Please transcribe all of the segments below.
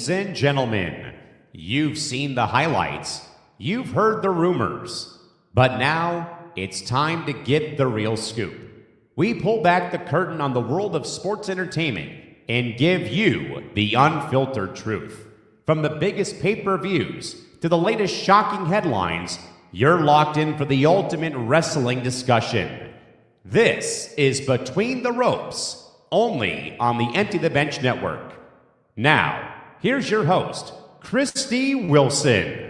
Ladies and gentlemen, you've seen the highlights, you've heard the rumors, but now it's time to get the real scoop. We pull back the curtain on the world of sports entertainment and give you the unfiltered truth. From the biggest pay-per-views to the latest shocking headlines, you're locked in for the ultimate wrestling discussion. This is Between the Ropes, only on the Empty the Bench Network. Now, here's your host, Kristie Wilson.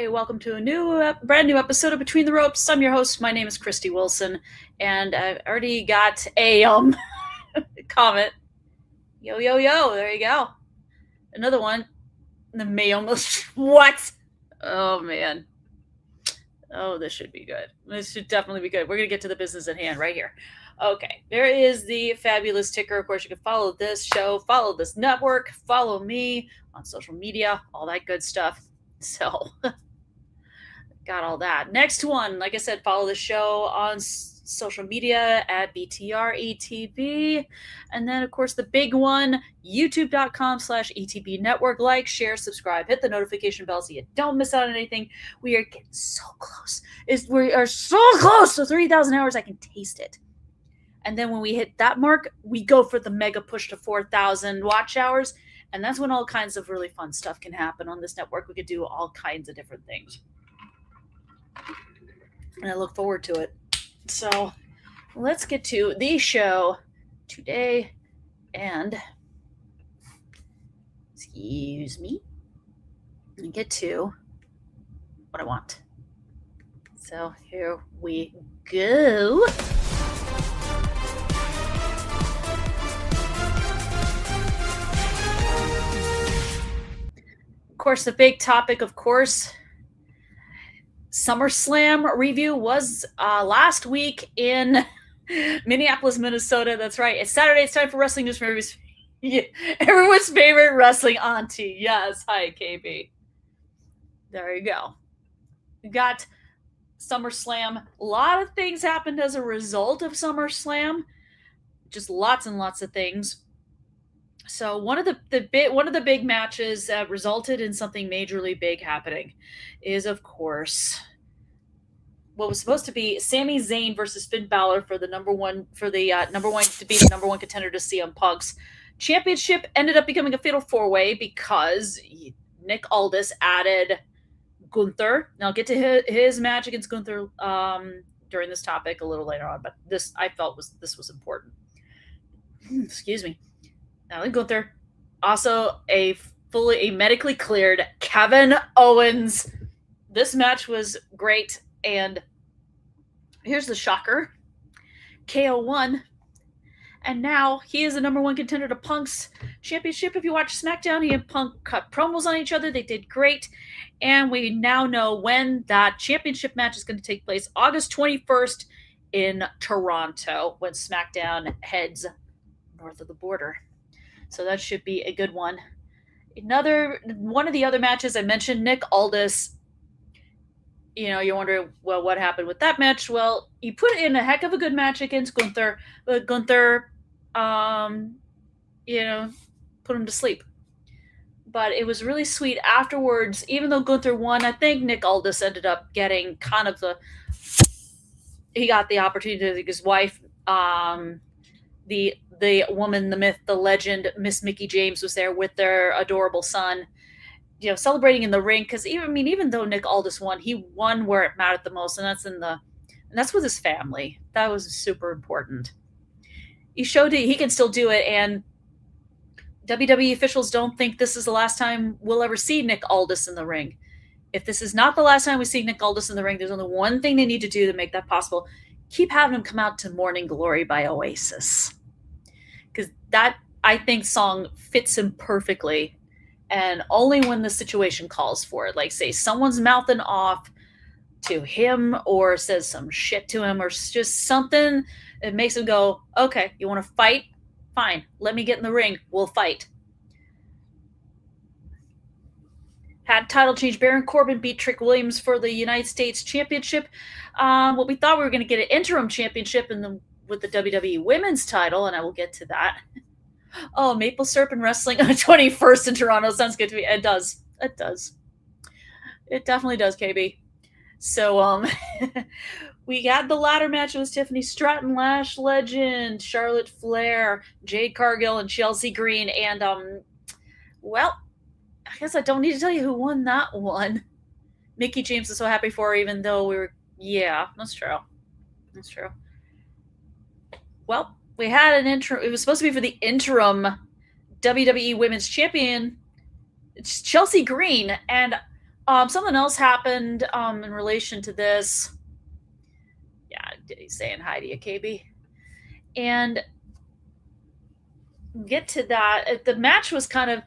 Welcome to a brand new episode of Between the Ropes. I'm your host. My name is Kristie Wilson, and I've already got a comment. Yo, yo, yo! There you go. Another one. The may almost what? Oh man. Oh, this should be good. This should definitely be good. We're gonna get to the business at hand right here. Okay, there is the fabulous ticker. Of course, you can follow this show, follow this network, follow me on social media, all that good stuff. So. Got all that. Next one, like I said, follow the show on social media at BTRETV. And then, of course, the big one, youtube.com/ETB network. Like, share, subscribe, hit the notification bell so you don't miss out on anything. We are getting so close. We are so close to 3,000 hours. I can taste it. And then when we hit that mark, we go for the mega push to 4,000 watch hours. And that's when all kinds of really fun stuff can happen on this network. We could do all kinds of different things. And I look forward to it. So let's get to the show today. And excuse me. And get to what I want. So here we go. Of course, the big topic, of course, SummerSlam review was last week in Minneapolis, Minnesota. That's right. It's Saturday. It's time for Wrestling News from everyone's favorite wrestling auntie. Yes. Hi, KB. There you go. We got SummerSlam. A lot of things happened as a result of SummerSlam. Just lots and lots of things. So one of the big matches that resulted in something majorly big happening is, of course, what was supposed to be Sami Zayn versus Finn Balor for the number one to be the number one contender to CM Punk's championship. Ended up becoming a fatal four-way because Nick Aldis added Gunther. Now I'll get to his match against Gunther during this topic a little later on, but this I felt was important. Excuse me. Now Gunther, also a medically cleared Kevin Owens. This match was great, and here's the shocker. KO won, and now he is the number one contender to Punk's championship. If you watch SmackDown, he and Punk cut promos on each other. They did great, and we now know when that championship match is going to take place, August 21st in Toronto, when SmackDown heads north of the border. So that should be a good one. One of the other matches I mentioned, Nick Aldis. You know, you're wondering, well, what happened with that match? Well, he put in a heck of a good match against Gunther, but Gunther, put him to sleep. But it was really sweet afterwards. Even though Gunther won, I think Nick Aldis ended up getting kind of he got the opportunity to his wife, the the woman, the myth, the legend, Miss Mickie James was there with their adorable son, celebrating in the ring. Because even though Nick Aldis won, he won where it mattered the most, and that's with his family. That was super important. He showed he can still do it, and WWE officials don't think this is the last time we'll ever see Nick Aldis in the ring. If this is not the last time we see Nick Aldis in the ring, there's only one thing they need to do to make that possible. Keep having him come out to Morning Glory by Oasis. Because that, I think, song fits him perfectly. And only when the situation calls for it. Like, say, someone's mouthing off to him or says some shit to him or just something that makes him go, okay, you want to fight? Fine. Let me get in the ring. We'll fight. Had title change. Baron Corbin beat Trick Williams for the United States Championship. We thought we were going to get an interim championship with the WWE Women's title, and I will get to that. Oh, Maple Syrup and Wrestling on the 21st in Toronto. Sounds good to me. It does. It does. It definitely does, KB. So, we had the ladder match. It was Tiffany Stratton, Lash Legend, Charlotte Flair, Jade Cargill, and Chelsea Green. And, I guess I don't need to tell you who won that one. Mickie James is so happy for her, even though yeah, that's true. That's true. Well, we had an interim. It was supposed to be for the interim WWE Women's Champion, it's Chelsea Green, and something else happened in relation to this. Yeah, he's saying hi to you, KB. And get to that. The match was kind of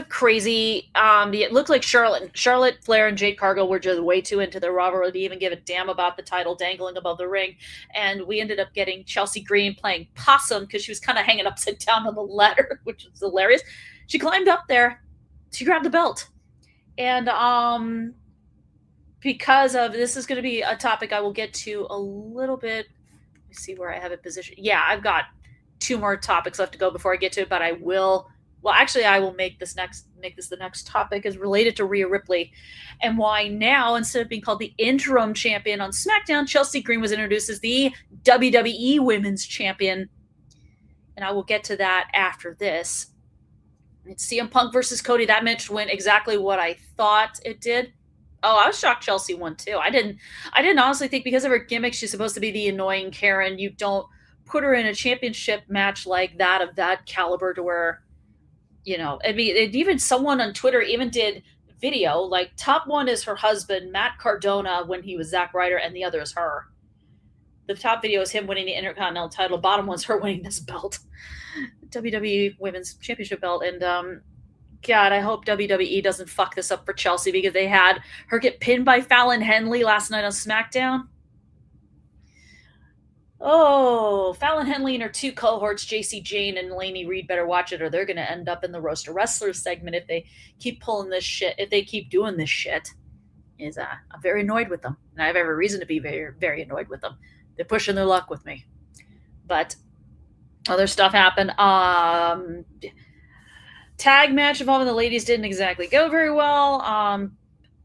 crazy. It looked like Charlotte Flair and Jade Cargill were just way too into their rivalry to even give a damn about the title dangling above the ring. And we ended up getting Chelsea Green playing possum because she was kind of hanging upside down on the ladder, which was hilarious. She climbed up there. She grabbed the belt. And because of this is going to be a topic I will get to a little bit. Let me see where I have it positioned. Yeah, I've got 2 more topics left to go before I get to it, but I will. Well, actually, I will make this the next topic is related to Rhea Ripley and why now, instead of being called the interim champion on SmackDown, Chelsea Green was introduced as the WWE Women's Champion. And I will get to that after this. It's CM Punk versus Cody. That match went exactly what I thought it did. Oh, I was shocked Chelsea won too. I didn't honestly think because of her gimmick, she's supposed to be the annoying Karen. You don't put her in a championship match like that of that caliber to where, even someone on Twitter even did video, like top one is her husband, Matt Cardona, when he was Zack Ryder, and the other is her. The top video is him winning the Intercontinental title. Bottom one's her winning this belt, WWE Women's Championship belt. And God, I hope WWE doesn't fuck this up for Chelsea because they had her get pinned by Fallon Henley last night on SmackDown. Oh, Fallon Henley and her 2 cohorts, JC Jane and Lainey Reed, better watch it or they're going to end up in the Roast of Wrestlers segment if they keep pulling this shit, if they keep doing this shit. I'm very annoyed with them. And I have every reason to be very, very annoyed with them. They're pushing their luck with me. But other stuff happened. Tag match involving the ladies didn't exactly go very well.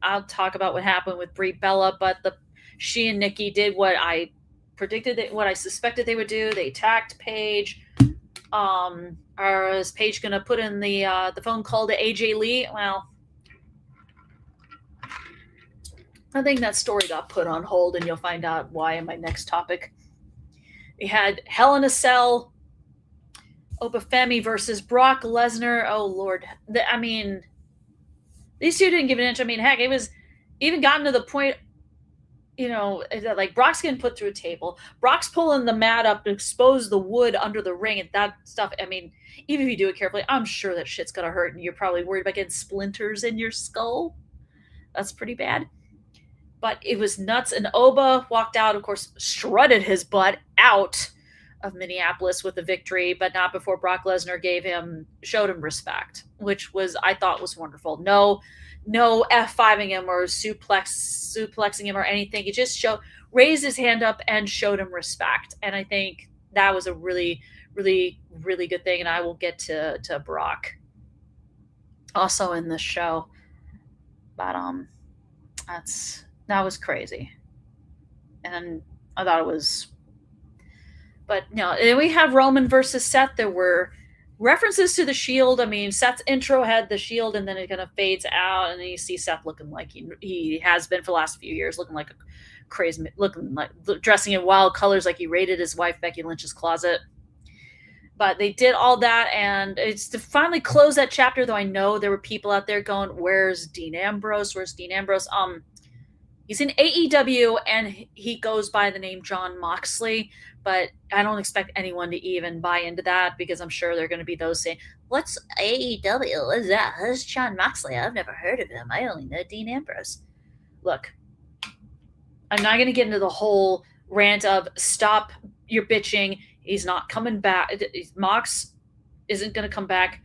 I'll talk about what happened with Brie Bella, but she and Nikki did what I predicted, what I suspected they would do. They attacked Paige. Or is Paige going to put in the phone call to AJ Lee? Well, I think that story got put on hold, and you'll find out why in my next topic. We had Hell in a Cell, Opafemi versus Brock Lesnar. Oh, Lord. These two didn't give an inch. Heck, it was even gotten to the point, like Brock's getting put through a table. Brock's pulling the mat up to expose the wood under the ring and that stuff. Even if you do it carefully, I'm sure that shit's going to hurt, and you're probably worried about getting splinters in your skull. That's pretty bad. But it was nuts, and Oba walked out, of course, strutted his butt out of Minneapolis with the victory, but not before Brock Lesnar showed him respect, which I thought was wonderful. No F5ing him or suplexing him or anything. He just raised his hand up and showed him respect. And I think that was a really, really, really good thing. And I will get to Brock also in this show. But that was crazy. And I thought it was But no, then we have Roman versus Seth. There were references to the Shield. I mean, Seth's intro had the Shield, and then it kind of fades out, and then you see Seth looking like he has been for the last few years, looking like a crazy, looking like dressing in wild colors, like he raided his wife Becky Lynch's closet. But they did all that, and it's to finally close that chapter. Though I know there were people out there going, "Where's Dean Ambrose? Where's Dean Ambrose?" He's in AEW, and he goes by the name Jon Moxley. But I don't expect anyone to even buy into that, because I'm sure there are going to be those saying, "What's AEW? What is that? Who's Jon Moxley? I've never heard of him. I only know Dean Ambrose." Look, I'm not going to get into the whole rant of stop your bitching. He's not coming back. Mox isn't going to come back.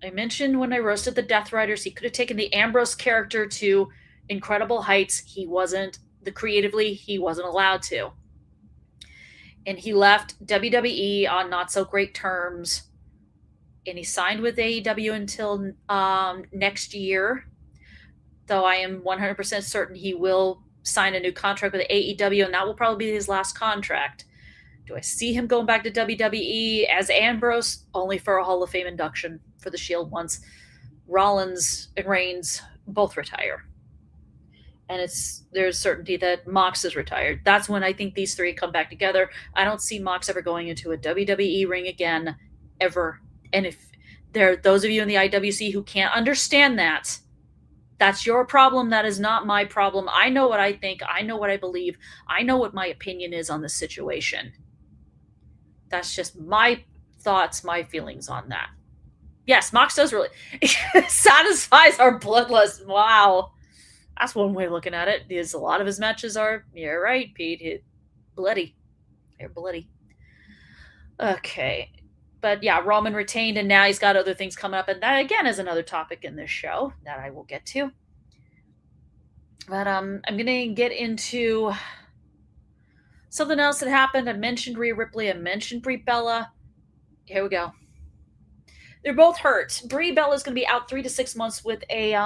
I mentioned when I roasted the Death Riders, he could have taken the Ambrose character to incredible heights. He wasn't. Creatively, he wasn't allowed to. And he left WWE on not so great terms. And he signed with AEW until next year. Though I am 100% certain he will sign a new contract with AEW, and that will probably be his last contract. Do I see him going back to WWE as Ambrose? Only for a Hall of Fame induction for the Shield once Rollins and Reigns both retire. And there's certainty that Mox is retired. That's when I think these three come back together. I don't see Mox ever going into a WWE ring again, ever. And if there are those of you in the IWC who can't understand that, that's your problem. That is not my problem. I know what I think. I know what I believe. I know what my opinion is on this situation. That's just my thoughts, my feelings on that. Yes, Mox does really satisfies our bloodlust. Wow. That's one way of looking at it. Because a lot of his matches are, you're right, Pete, bloody. They're bloody. Okay. But yeah, Roman retained, and now he's got other things coming up. And that, again, is another topic in this show that I will get to. But I'm going to get into something else that happened. I mentioned Rhea Ripley. I mentioned Brie Bella. Here we go. They're both hurt. Brie Bella is going to be out 3 to 6 months with a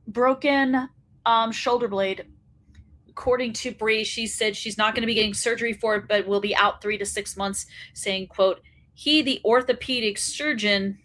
broken shoulder blade. According to Brie, she said she's not going to be getting surgery for it, but will be out 3 to 6 months, saying, quote, he, the orthopedic surgeon,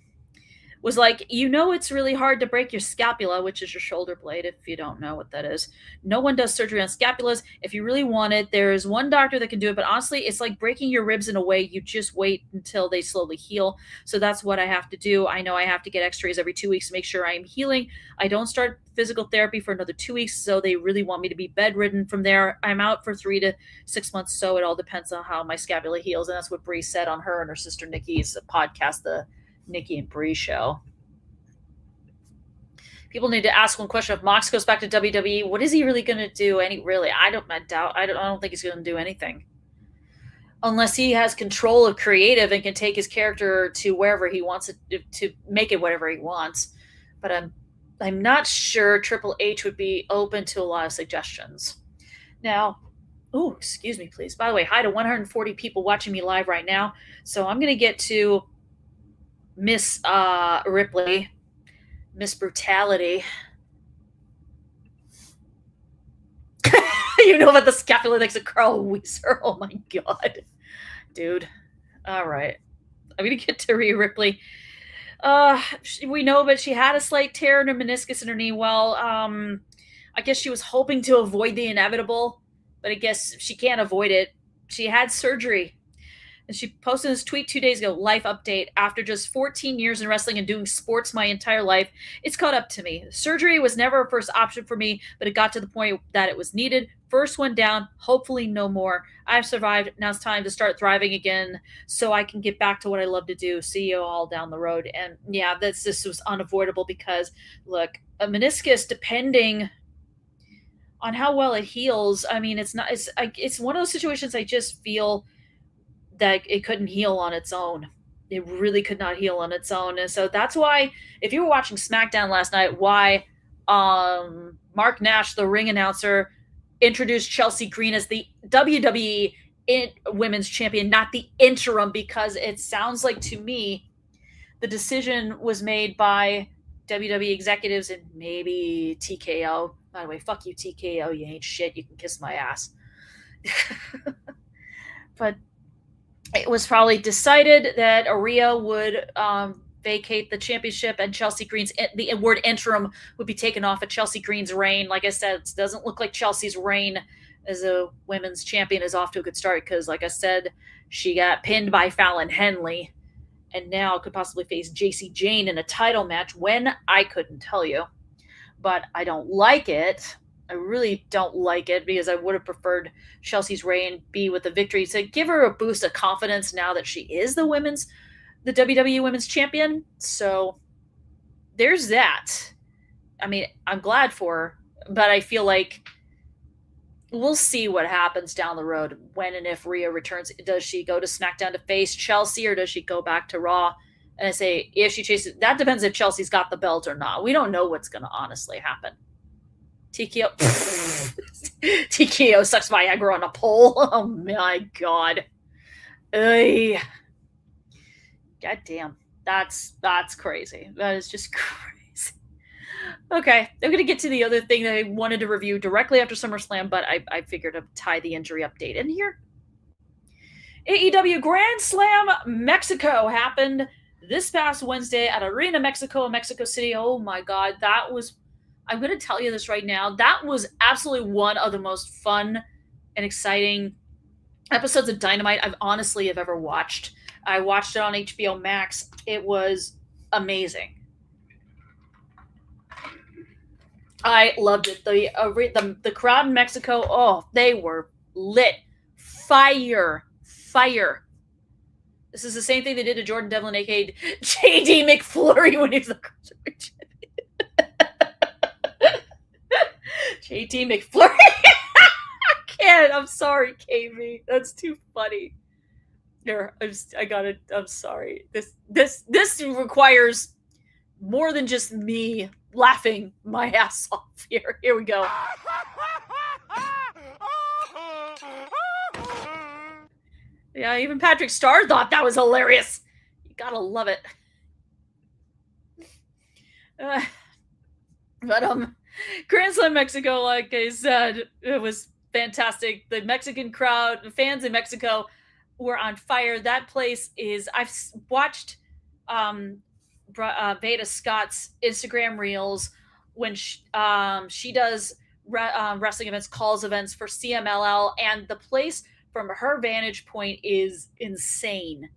was like, it's really hard to break your scapula, which is your shoulder blade, if you don't know what that is. No one does surgery on scapulas. If you really want it, there is one doctor that can do it, but honestly, it's like breaking your ribs in a way. You just wait until they slowly heal. So that's what I have to do. I know I have to get x-rays every 2 weeks to make sure I'm healing. I don't start physical therapy for another 2 weeks, so they really want me to be bedridden from there. I'm out for 3 to 6 months, so it all depends on how my scapula heals, and that's what Brie said on her and her sister Nikki's podcast, the Nikki and Brie show. People need to ask one question: if Mox goes back to WWE, what is he really going to do? I don't think he's going to do anything, unless he has control of creative and can take his character to wherever he wants it to make it whatever he wants. But I'm not sure Triple H would be open to a lot of suggestions. Now, excuse me, please. By the way, hi to 140 people watching me live right now. So I'm going to get to Miss Ripley, Miss Brutality. You know about the scapula next to Carl Weiser? Oh my god. Dude. All right. I'm going to get to Rhea Ripley. We know, but she had a slight tear in her meniscus in her knee. Well, I guess she was hoping to avoid the inevitable, but I guess she can't avoid it. She had surgery. And she posted this tweet 2 days ago, life update. After just 14 years in wrestling and doing sports my entire life, it's caught up to me. Surgery was never a first option for me, but it got to the point that it was needed. First one down, hopefully no more. I've survived. Now it's time to start thriving again so I can get back to what I love to do. See you all down the road. And yeah, this was unavoidable because, look, a meniscus, depending on how well it heals, I mean, it's one of those situations I just feel that it couldn't heal on its own. It really could not heal on its own. And so that's why, if you were watching SmackDown last night, why Mark Nash, the ring announcer, introduced Chelsea Green as the WWE Women's Champion, not the interim, because it sounds like to me the decision was made by WWE executives and maybe TKO. By the way, fuck you, TKO. You ain't shit. You can kiss my ass. But it was probably decided that Rhea would vacate the championship, and Chelsea Green's the word interim would be taken off of Chelsea Green's reign. Like I said, it doesn't look like Chelsea's reign as a women's champion is off to a good start because, like I said, she got pinned by Fallon Henley, and now could possibly face JC Jane in a title match. When, I couldn't tell you, but I don't like it. I really don't like it because I would have preferred Chelsea's reign be with the victory to give her a boost of confidence now that she is the WWE Women's Champion. So there's that. I mean, I'm glad for her, but I feel like we'll see what happens down the road when and if Rhea returns. Does she go to SmackDown to face Chelsea, or does she go back to Raw? And I say, if she chases, that depends if Chelsea's got the belt or not. We don't know what's going to honestly happen. TKO sucks Viagra on a pole. Oh my god. Ugh. God damn. That's crazy. That is just crazy. Okay, I'm going to get to the other thing that I wanted to review directly after SummerSlam, but I figured to tie the injury update in here. AEW Grand Slam Mexico happened this past Wednesday at Arena Mexico in Mexico City. Oh my god, that was... I'm going to tell you this right now. That was absolutely one of the most fun and exciting episodes of Dynamite I've honestly ever watched. I watched it on HBO Max. It was amazing. I loved it. The crowd in Mexico, oh, they were lit. Fire. This is the same thing they did to Jordan Devlin, aka JD McFlurry, when he was the cruiserweight champion. JT McFlurry. I can't. I'm sorry, KB. That's too funny. Here, I'm sorry. This requires more than just me laughing my ass off. Here we go. Yeah, even Patrick Starr thought that was hilarious. You gotta love it. But Grand Slam Mexico, like I said, it was fantastic. The Mexican crowd, the fans in Mexico were on fire. That place is... I've watched Veda Scott's Instagram reels when she does wrestling events, calls events for CMLL, and the place from her vantage point is insane.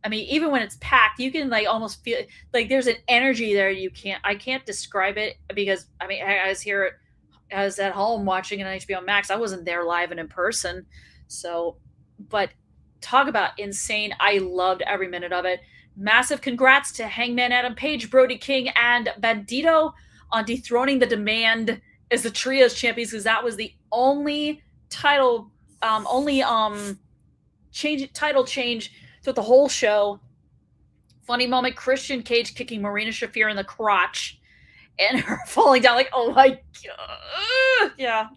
I mean, even when it's packed, you can like almost feel like there's an energy there. I can't describe it because I mean, I was at home watching it on HBO Max. I wasn't there live and in person. So, but talk about insane. I loved every minute of it. Massive congrats to Hangman Adam Page, Brody King, and Bandito on dethroning the Demand as the Trios champions, because that was the only title change throughout the whole show. Funny moment, Christian Cage kicking Marina Shafir in the crotch and her falling down like, oh my god. Yeah.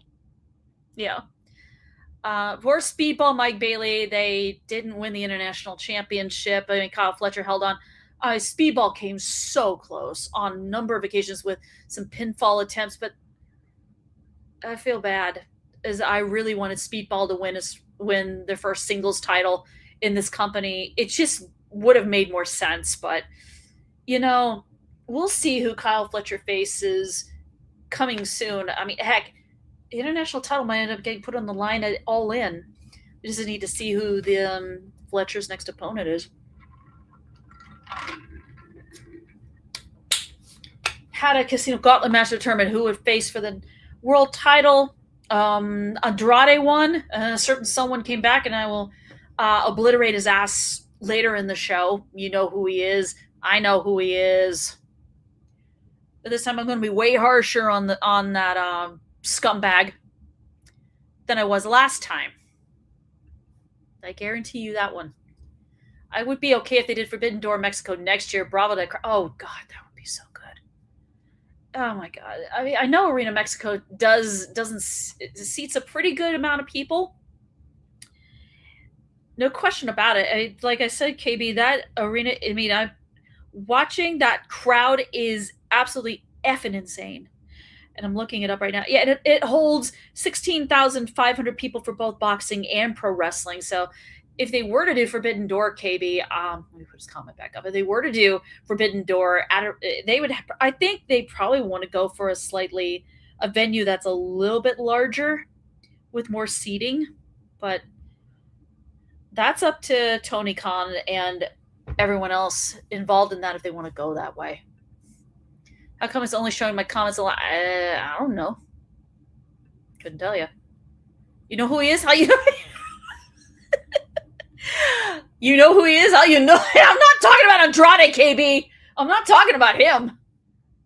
For Speedball Mike Bailey, they didn't win the international championship. I mean, Kyle Fletcher held on. Speedball came so close on a number of occasions with some pinfall attempts, but I feel bad, as I really wanted Speedball to win their first singles title in this company. It just would have made more sense, but we'll see who Kyle Fletcher faces coming soon. I mean, heck, the international title might end up getting put on the line at All In. We just need to see who the Fletcher's next opponent is. Had a Casino Gauntlet match to determine who would face for the world title. Andrade won. A certain someone came back, and I will obliterate his ass later in the show. You know who he is. I know who he is. But this time I'm going to be way harsher on that scumbag than I was last time. I guarantee you that one. I would be okay if they did Forbidden Door Mexico next year. Bravo. Oh god, that would be so good. Oh my god. I mean, I know Arena Mexico doesn't seats a pretty good amount of people. No question about it. Like I said, KB, that arena, I mean, watching that crowd is absolutely effing insane. And I'm looking it up right now. Yeah, it holds 16,500 people for both boxing and pro wrestling. So if they were to do Forbidden Door, KB, let me put his comment back up. If they were to do Forbidden Door, they would. I think they probably want to go for a venue that's a little bit larger with more seating, but that's up to Tony Khan and everyone else involved in that if they want to go that way. How come it's only showing my comments a lot? I don't know. Couldn't tell you. You know who he is? How you know? You know who he is? How you know? I'm not talking about Andrade, KB. I'm not talking about him.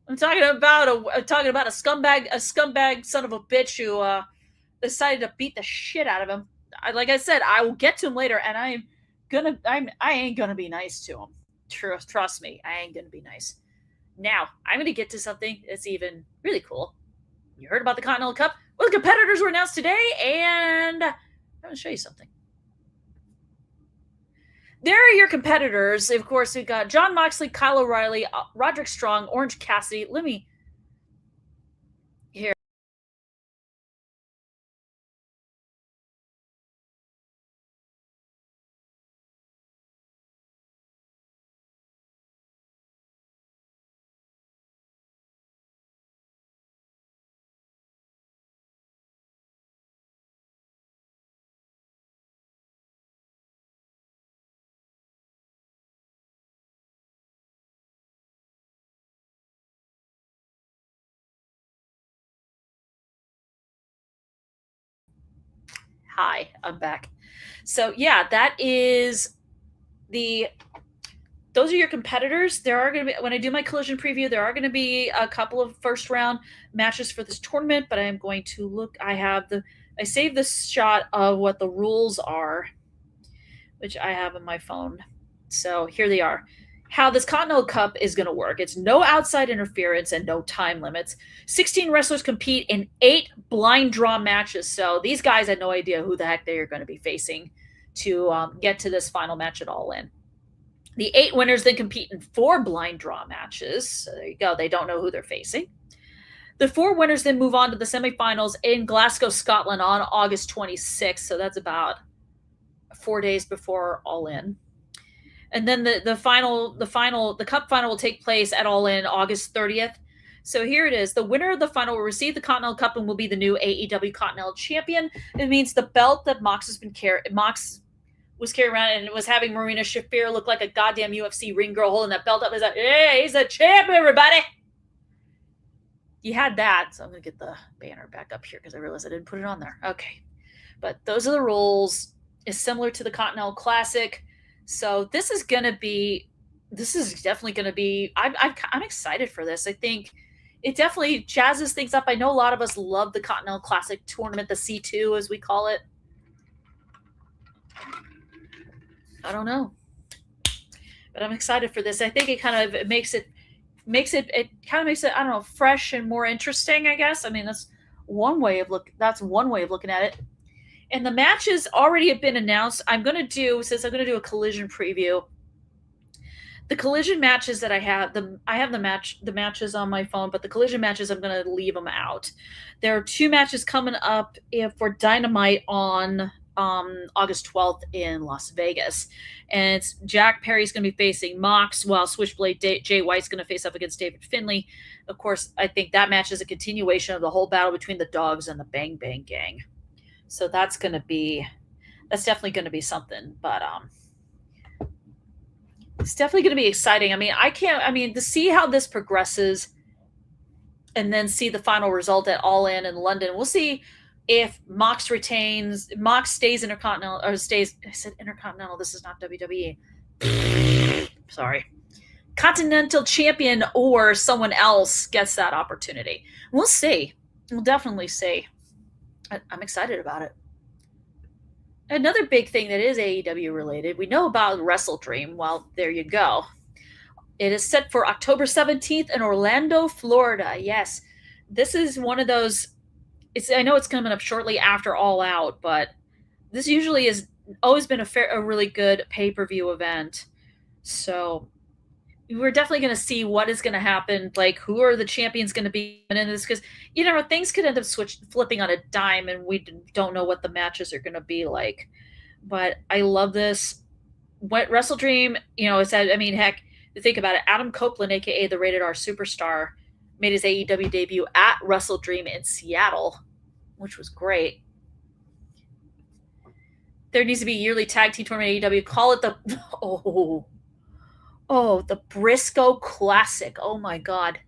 I'm talking about a scumbag son of a bitch who decided to beat the shit out of him. Like I said, I will get to him later, and I ain't gonna be nice to him. Trust me, I ain't gonna be nice. Now, I'm gonna get to something that's even really cool. You heard about the Continental Cup? Well, the competitors were announced today, and I'm gonna show you something. There are your competitors. Of course, we've got Jon Moxley, Kyle O'Reilly, Roderick Strong, Orange Cassidy. Let me here. Hi, I'm back. So yeah, those are your competitors. There are going to be, when I do my collision preview, there are going to be a couple of first round matches for this tournament, but I am going to look. I saved this shot of what the rules are, which I have on my phone. So here they are. How this Continental Cup is going to work. It's no outside interference and no time limits. 16 wrestlers compete in 8 blind draw matches. So these guys had no idea who the heck they are going to be facing to get to this final match at All In. The 8 winners then compete in 4 blind draw matches. So there you go. They don't know who they're facing. The 4 winners then move on to the semifinals in Glasgow, Scotland on August 26th. So that's about 4 days before All In. And then the cup final will take place at All In August 30th. So here it is. The winner of the final will receive the Continental Cup and will be the new AEW Continental Champion. It means the belt that Mox was carrying around and was having Marina Shafir look like a goddamn UFC ring girl holding that belt up. Is like, hey, he's a champion, everybody. You had that. So I'm going to get the banner back up here because I realized I didn't put it on there. Okay. But those are the rules. It's similar to the Continental Classic. So this is definitely going to be, I'm excited for this. I think it definitely jazzes things up. I know a lot of us love the Continental Classic tournament, the C2 as we call it. I don't know, but I'm excited for this. I think it kind of makes it, I don't know, fresh and more interesting, I guess. I mean, that's one way of looking at it. And the matches already have been announced. Since I'm going to do a collision preview, the collision matches that I have the matches on my phone, but the collision matches, I'm going to leave them out. There are 2 matches coming up for Dynamite on August 12th in Las Vegas. And it's Jack Perry's going to be facing Mox, while Switchblade Jay White's going to face up against David Finlay. Of course, I think that match is a continuation of the whole battle between the Dogs and the Bang Bang Gang. So that's definitely going to be something, but it's definitely going to be exciting. I mean, to see how this progresses and then see the final result at All In London. We'll see if Mox stays Intercontinental, or stays, I said Intercontinental, this is not WWE. Sorry. Continental Champion, or someone else gets that opportunity. We'll see. We'll definitely see. I'm excited about it. Another big thing that is AEW related, we know about Wrestle Dream. Well, there you go. It is set for October 17th in Orlando, Florida. Yes, this is one of those. I know it's coming up shortly after All Out, but this usually has always been a really good pay-per-view event. So we're definitely going to see what is going to happen. Like, who are the champions going to be in this? Because, things could end up flipping on a dime, and we don't know what the matches are going to be like. But I love this. What Wrestle Dream, heck, think about it. Adam Copeland, aka the Rated R Superstar, made his AEW debut at Wrestle Dream in Seattle, which was great. There needs to be a yearly tag team tournament at AEW. Call it the the Briscoe Classic. Oh my god.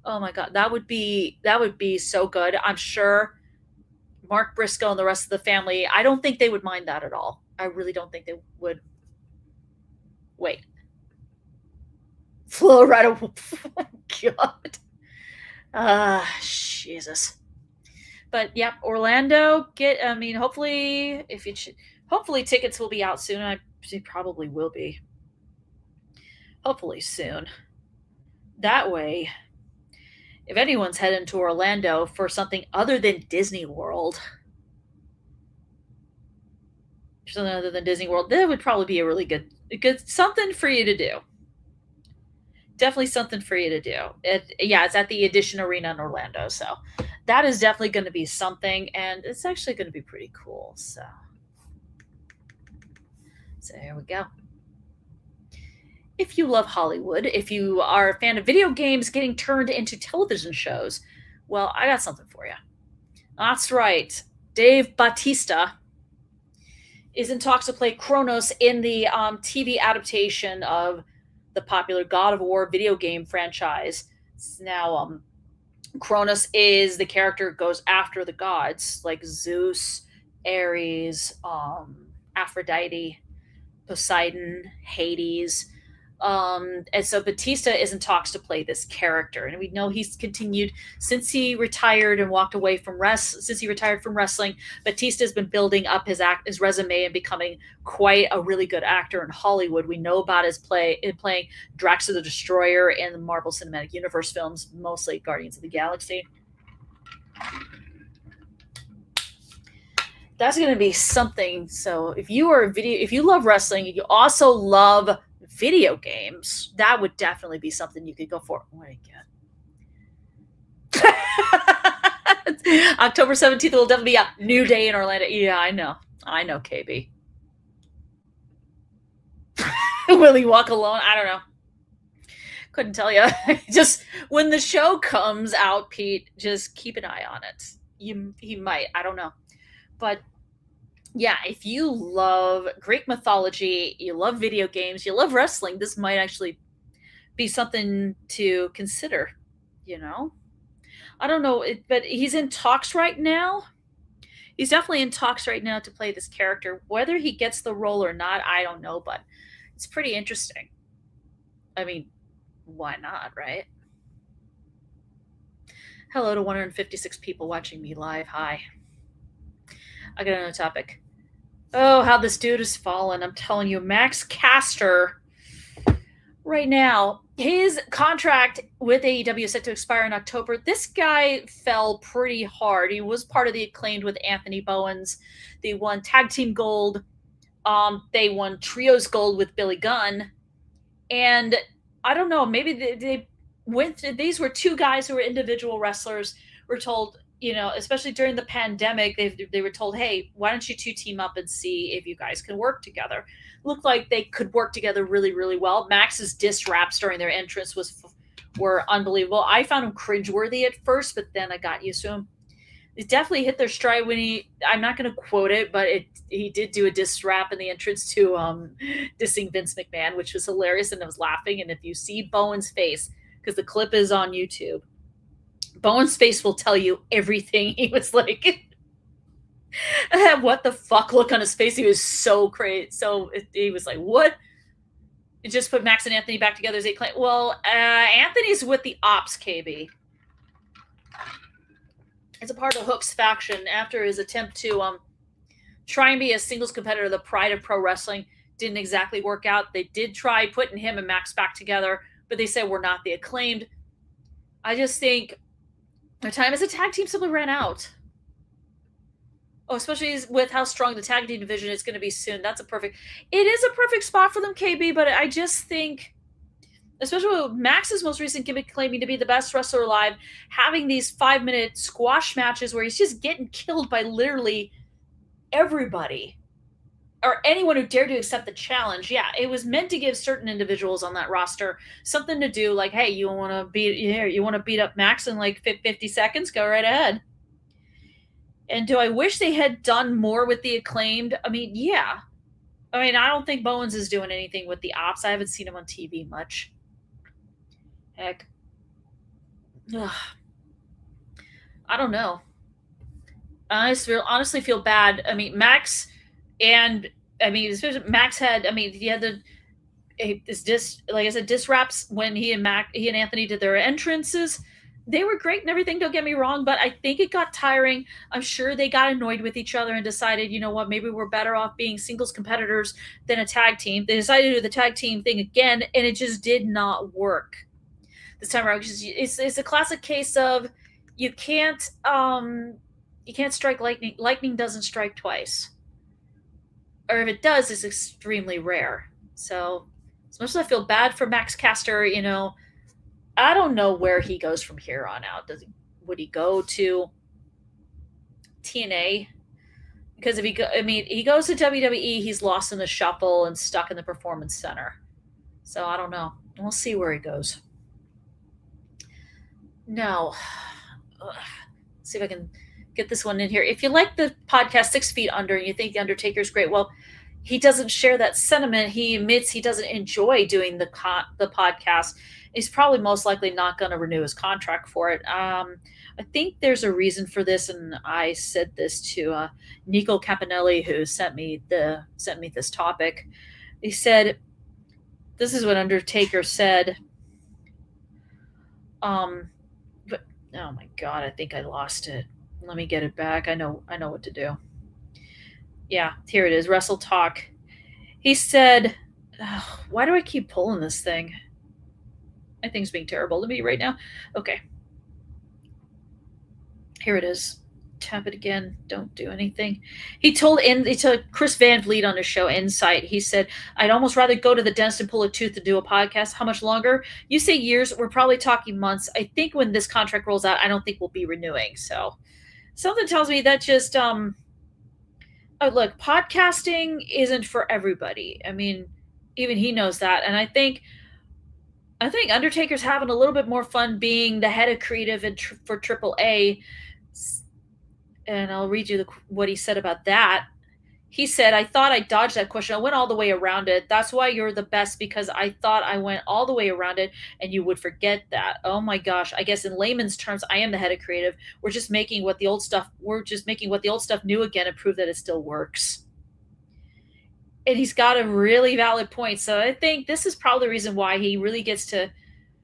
That would be so good. I'm sure Mark Briscoe and the rest of the family, I don't think they would mind that at all. I really don't think they would. Wait. Flo Rida. Oh, God. Jesus. But yep, Orlando. Hopefully, hopefully tickets will be out soon. They probably will be. Hopefully soon. That way, if anyone's heading to Orlando for something other than Disney World, that would probably be a really good something for you to do. Definitely something for you to do. It's at the Edition Arena in Orlando, so that is definitely going to be something, and it's actually going to be pretty cool. So here we go. If you love Hollywood, if you are a fan of video games getting turned into television shows, well, I got something for you. That's right. Dave Bautista is in talks to play Kronos in the TV adaptation of the popular God of War video game franchise. Now, Kronos is the character who goes after the gods, like Zeus, Ares, Aphrodite, Poseidon, Hades. And so Batista is in talks to play this character, and we know he's continued since he retired and walked away from since he retired from wrestling. Batista has been building up his resume and becoming quite a really good actor in Hollywood. We know about his playing Drax the Destroyer in the Marvel Cinematic Universe films, mostly Guardians of the Galaxy. That's going to be something. So if you love wrestling, you also love video games, that would definitely be something you could go for. What do you get? October 17th will definitely be a New Day in Orlando. Yeah, I know, KB. Will he walk alone? I don't know. Couldn't tell you. Just when the show comes out, Pete, just keep an eye on it. He might. I don't know. But yeah, if you love Greek mythology, you love video games, you love wrestling, this might actually be something to consider, I don't know, but he's in talks right now. He's definitely in talks right now to play this character. Whether he gets the role or not, I don't know, but it's pretty interesting. I mean, why not, right? Hello to 156 people watching me live. Hi. I got another topic. Oh, how this dude has fallen. I'm telling you, Max Caster, right now, his contract with AEW is set to expire in October. This guy fell pretty hard. He was part of the Acclaimed with Anthony Bowens. They won Tag Team Gold. They won Trios Gold with Billy Gunn. And I don't know, maybe these were two guys who were individual wrestlers, were told, especially during the pandemic, they were told, hey, why don't you two team up and see if you guys can work together? Looked like they could work together really, really well. Max's diss raps during their entrance were unbelievable. I found them cringeworthy at first, but then I got used to them. It definitely hit their stride when I'm not going to quote it, but he did do a diss rap in the entrance to dissing Vince McMahon, which was hilarious, and I was laughing. And if you see Bowen's face, because the clip is on YouTube, Bowen's face will tell you everything. He was like, what the fuck look on his face. He was so crazy. So he was like, what? It just put Max and Anthony back together as they claim. Well, Anthony's with the Ops, KB. It's a part of Hook's faction after his attempt to try and be a singles competitor. The Pride of Pro Wrestling didn't exactly work out. They did try putting him and Max back together, but they said we're not the Acclaimed. I just think their time as a tag team simply ran out. Oh, especially with how strong the tag team division is going to be soon. It is a perfect spot for them, KB, but I just think, especially with Max's most recent gimmick claiming to be the best wrestler alive, having these 5-minute squash matches where he's just getting killed by literally everybody. or anyone who dared to accept the challenge. Yeah, it was meant to give certain individuals on that roster something to do. Like, hey, you want to beat up Max in like 50 seconds? Go right ahead. And do I wish they had done more with the Acclaimed? I mean, yeah. I mean, I don't think Bowens is doing anything with the Ops. I haven't seen him on TV much. Heck. Ugh. I don't know. I honestly feel bad. I mean, Max and especially Max had. I mean, he had disc wraps when he and Anthony did their entrances. They were great and everything, don't get me wrong, but I think it got tiring. I'm sure they got annoyed with each other and decided, you know what, maybe we're better off being singles competitors than a tag team. They decided to do the tag team thing again, and it just did not work this time around. It's a classic case of you can't strike lightning. Lightning doesn't strike twice. Or if it does, it's extremely rare. So as much as I feel bad for Max Caster, I don't know where he goes from here on out. Would he go to TNA? Because if he goes to WWE, he's lost in the shuffle and stuck in the Performance Center. So I don't know. We'll see where he goes. Now, let's see if I can get this one in here. If you like the podcast 6 Feet Under and you think The Undertaker's great, well, he doesn't share that sentiment. He admits he doesn't enjoy doing the podcast. He's probably most likely not going to renew his contract for it. I think there's a reason for this, and I said this to Nico Campanelli, who sent me this topic. He said, "This is what Undertaker said." But oh my God, I think I lost it. Let me get it back. I know what to do. Yeah, here it is. Wrestle Talk. He said, "Why do I keep pulling this thing? My thing's being terrible to me right now." Okay. Here it is. Tap it again. Don't do anything. He told Chris Van Vliet on his show Insight. He said, "I'd almost rather go to the dentist and pull a tooth than do a podcast." How much longer? You say years. We're probably talking months. I think when this contract rolls out, I don't think we'll be renewing. So something tells me that just look, podcasting isn't for everybody. I mean, even he knows that. And I think Undertaker's having a little bit more fun being the head of creative for AAA. And I'll read you what he said about that. He said, "I thought I dodged that question. I went all the way around it. That's why you're the best, because I thought I went all the way around it and you would forget that." Oh my gosh. I guess in layman's terms, I am the head of creative. We're just making what the old stuff new again and prove that it still works. And he's got a really valid point. So I think this is probably the reason why he really gets to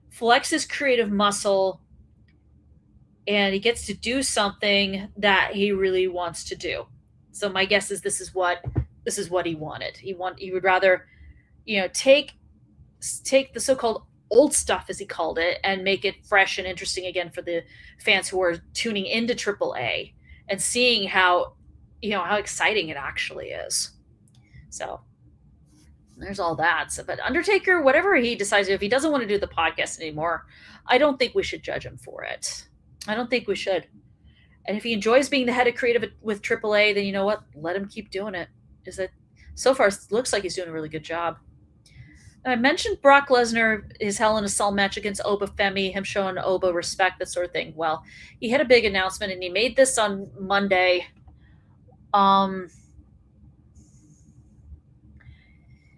flex his creative muscle, and he gets to do something that he really wants to do. So my guess is this is what he wanted. He would rather, take the so-called old stuff, as he called it, and make it fresh and interesting again for the fans who are tuning into AAA and seeing how exciting it actually is. So there's all that. So, but Undertaker, whatever he decides to do, if he doesn't want to do the podcast anymore, I don't think we should judge him for it. I don't think we should. And if he enjoys being the head of creative with AAA, then you know what? Let him keep doing it. So far, it looks like he's doing a really good job. I mentioned Brock Lesnar, his Hell in a Cell match against Oba Femi, him showing Oba respect, that sort of thing. Well, he had a big announcement, and he made this on Monday.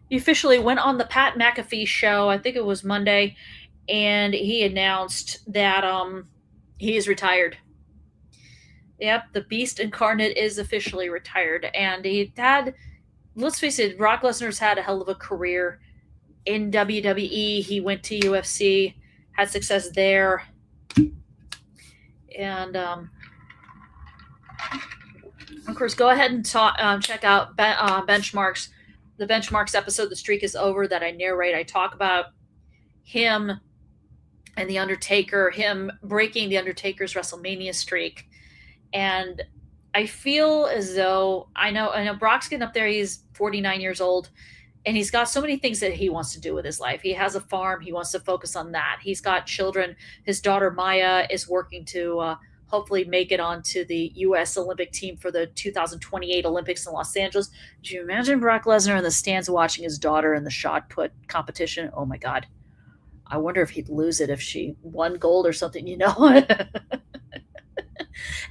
He officially went on the Pat McAfee show, I think it was Monday, and he announced that he is retired. Yep, the Beast Incarnate is officially retired. And let's face it, Brock Lesnar's had a hell of a career in WWE. He went to UFC, had success there. And, of course, go ahead and check out Benchmarks. The Benchmarks episode, The Streak is Over, that I narrate. I talk about him and The Undertaker, him breaking The Undertaker's WrestleMania streak. And I feel as though, I know Brock's getting up there. He's 49 years old, and he's got so many things that he wants to do with his life. He has a farm. He wants to focus on that. He's got children. His daughter, Maya, is working to hopefully make it onto the U.S. Olympic team for the 2028 Olympics in Los Angeles. Do you imagine Brock Lesnar in the stands watching his daughter in the shot put competition? Oh my God. I wonder if he'd lose it if she won gold or something,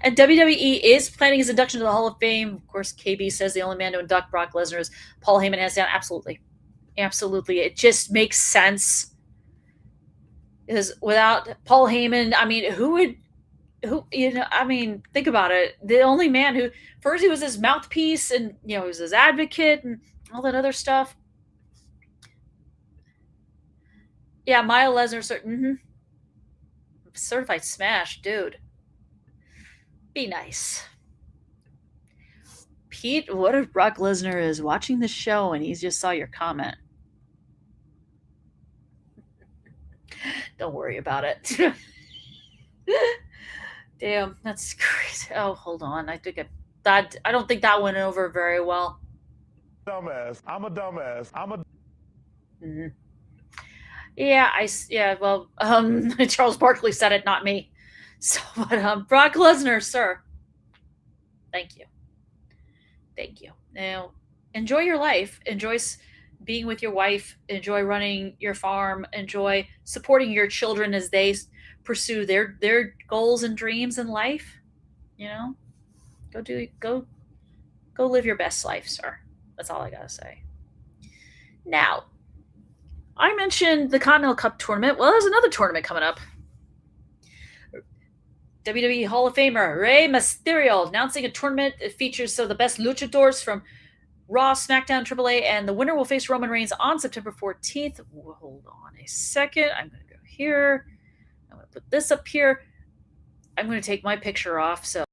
And WWE is planning his induction to the Hall of Fame. Of course, KB says the only man to induct Brock Lesnar is Paul Heyman, hands down. Absolutely. Absolutely. It just makes sense. Because without Paul Heyman, I mean, think about it. The only man who, first he was his mouthpiece and, he was his advocate and all that other stuff. Yeah, Maya Lesnar, certified smash, dude. Be nice. Pete, what if Brock Lesnar is watching the show and he just saw your comment? Don't worry about it. Damn, that's crazy. Oh, hold on. I don't think that went over very well. Dumbass. I'm a dumbass. Mm-hmm. Yeah, well, Charles Barkley said it, not me. So, but Brock Lesnar, sir. Thank you. Now, enjoy your life. Enjoy being with your wife. Enjoy running your farm. Enjoy supporting your children as they pursue their goals and dreams in life. Go live your best life, sir. That's all I gotta say. Now, I mentioned the Continental Cup tournament. Well, there's another tournament coming up. WWE Hall of Famer Rey Mysterio announcing a tournament that features some of the best luchadors from Raw, SmackDown, AAA, and the winner will face Roman Reigns on September 14th. Hold on a second. I'm going to go here. I'm going to put this up here. I'm going to take my picture off. So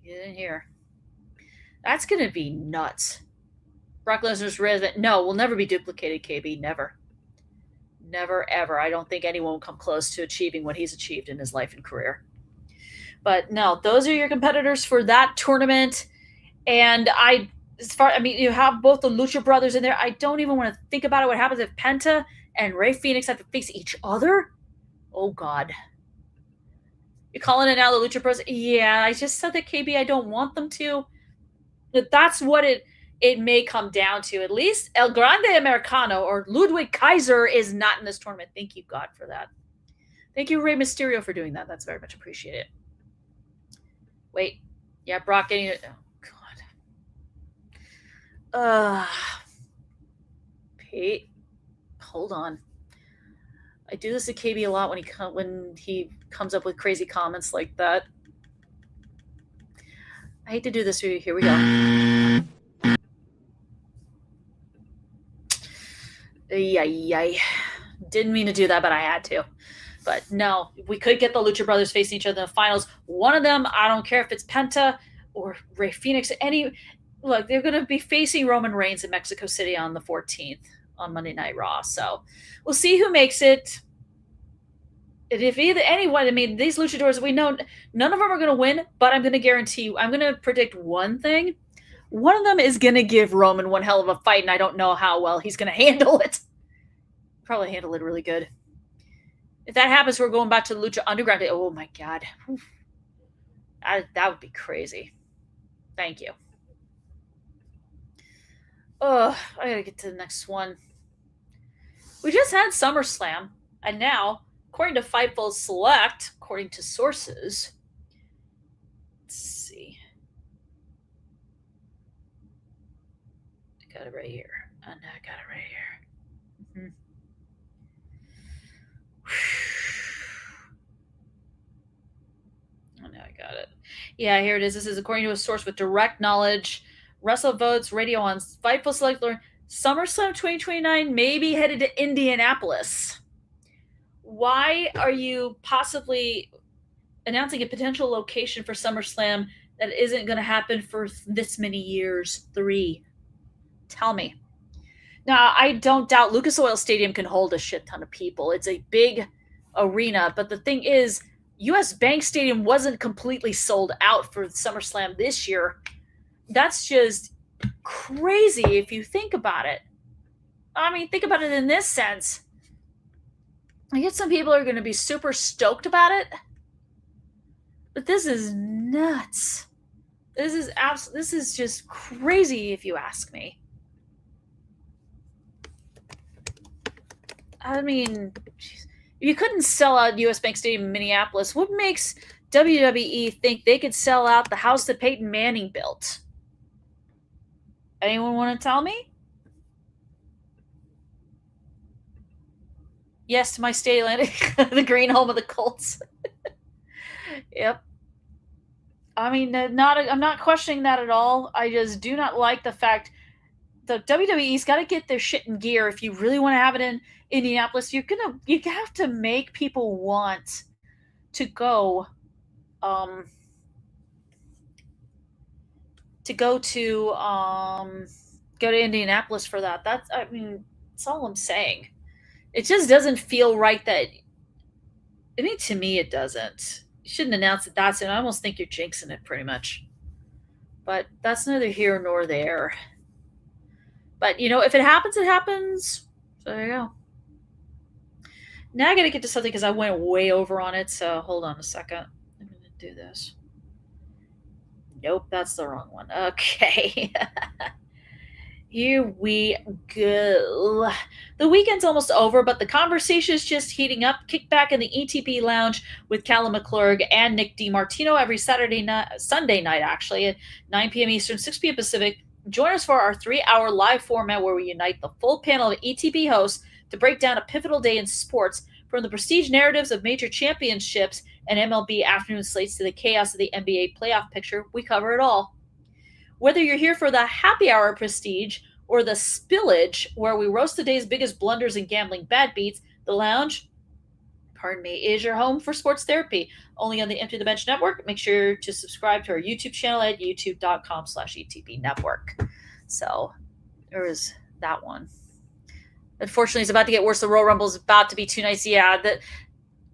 get in here. That's going to be nuts. Brock Lesnar's resident. No, will never be duplicated, KB. Never. Never, ever. I don't think anyone will come close to achieving what he's achieved in his life and career. But no, those are your competitors for that tournament. And you have both the Lucha Brothers in there. I don't even want to think about it. What happens if Penta and Rey Fénix have to face each other? Oh, God. You're calling it now the Lucha Bros? Yeah, I just said that, KB. I don't want them to. But that's what it may come down to. At least El Grande Americano or Ludwig Kaiser is not in this tournament. Thank you, God, for that. Thank you, Rey Mysterio, for doing that. That's very much appreciated. Wait. Yeah, Brock getting it. Oh, God. Pete. Hold on. I do this to KB a lot when he comes up with crazy comments like that. I hate to do this to you. Here we go. Yay. Didn't mean to do that, but I had to. But no, we could get the Lucha Brothers facing each other in the finals. One of them, I don't care if it's Penta or Rey Fénix. Look, they're going to be facing Roman Reigns in Mexico City on the 14th on Monday Night Raw. So we'll see who makes it. And if anyone, these luchadors, we know none of them are going to win, but I'm going to guarantee you, I'm going to predict one thing. One of them is going to give Roman one hell of a fight, and I don't know how well he's going to handle it. Probably handle it really good. If that happens, we're going back to the Lucha Underground. Oh, my God. That would be crazy. Thank you. Oh, I got to get to the next one. We just had SummerSlam, and now, according to Fightful Select, according to sources, let's see. I got it right here. And I got it right here. Mm-hmm. Oh, now I got it. Yeah, here it is. This is according to a source with direct knowledge. Wrestle Votes, Radio on Fightful Select, SummerSlam 2029 may be headed to Indianapolis. Why are you possibly announcing a potential location for SummerSlam that isn't going to happen for this many years. 3. Tell me. Now, I don't doubt Lucas Oil Stadium can hold a shit ton of people. It's a big arena, but the thing is, US Bank Stadium wasn't completely sold out for SummerSlam this year. That's just crazy if you think about it. I mean, think about it in this sense. I guess some people are going to be super stoked about it, but this is nuts. This is just crazy if you ask me. I mean, geez, you couldn't sell out US Bank Stadium in Minneapolis. What makes WWE think they could sell out the house that Peyton Manning built? Anyone want to tell me? Yes, to my stadium, the green home of the Colts. Yep. I mean, I'm not questioning that at all. I just do not like the fact that WWE's got to get their shit in gear. If you really want to have it in Indianapolis, you have to make people want to go to Indianapolis for that. That's all I'm saying. It just doesn't feel right that, to me it doesn't. You shouldn't announce it that soon. I almost think you're jinxing it pretty much. But that's neither here nor there. But, if it happens, it happens. So there you go. Now I got to get to something because I went way over on it. So hold on a second. I'm going to do this. Nope, that's the wrong one. Okay. Here we go. The weekend's almost over, but the conversation is just heating up. Kick back in the ETP Lounge with Callum McClurg and Nick DiMartino every Sunday night, actually, at 9 p.m. Eastern, 6 p.m. Pacific. Join us for our 3-hour live format where we unite the full panel of ETP hosts to break down a pivotal day in sports, from the prestige narratives of major championships and MLB afternoon slates to the chaos of the NBA playoff picture. We cover it all. Whether you're here for the happy hour prestige or the spillage, where we roast the day's biggest blunders and gambling bad beats, the Lounge, is your home for sports therapy. Only on the Empty the Bench Network. Make sure to subscribe to our YouTube channel at youtube.com/ETP Network. So there is that one. Unfortunately, it's about to get worse. The Royal Rumble is about to be 2 nights. Yeah, the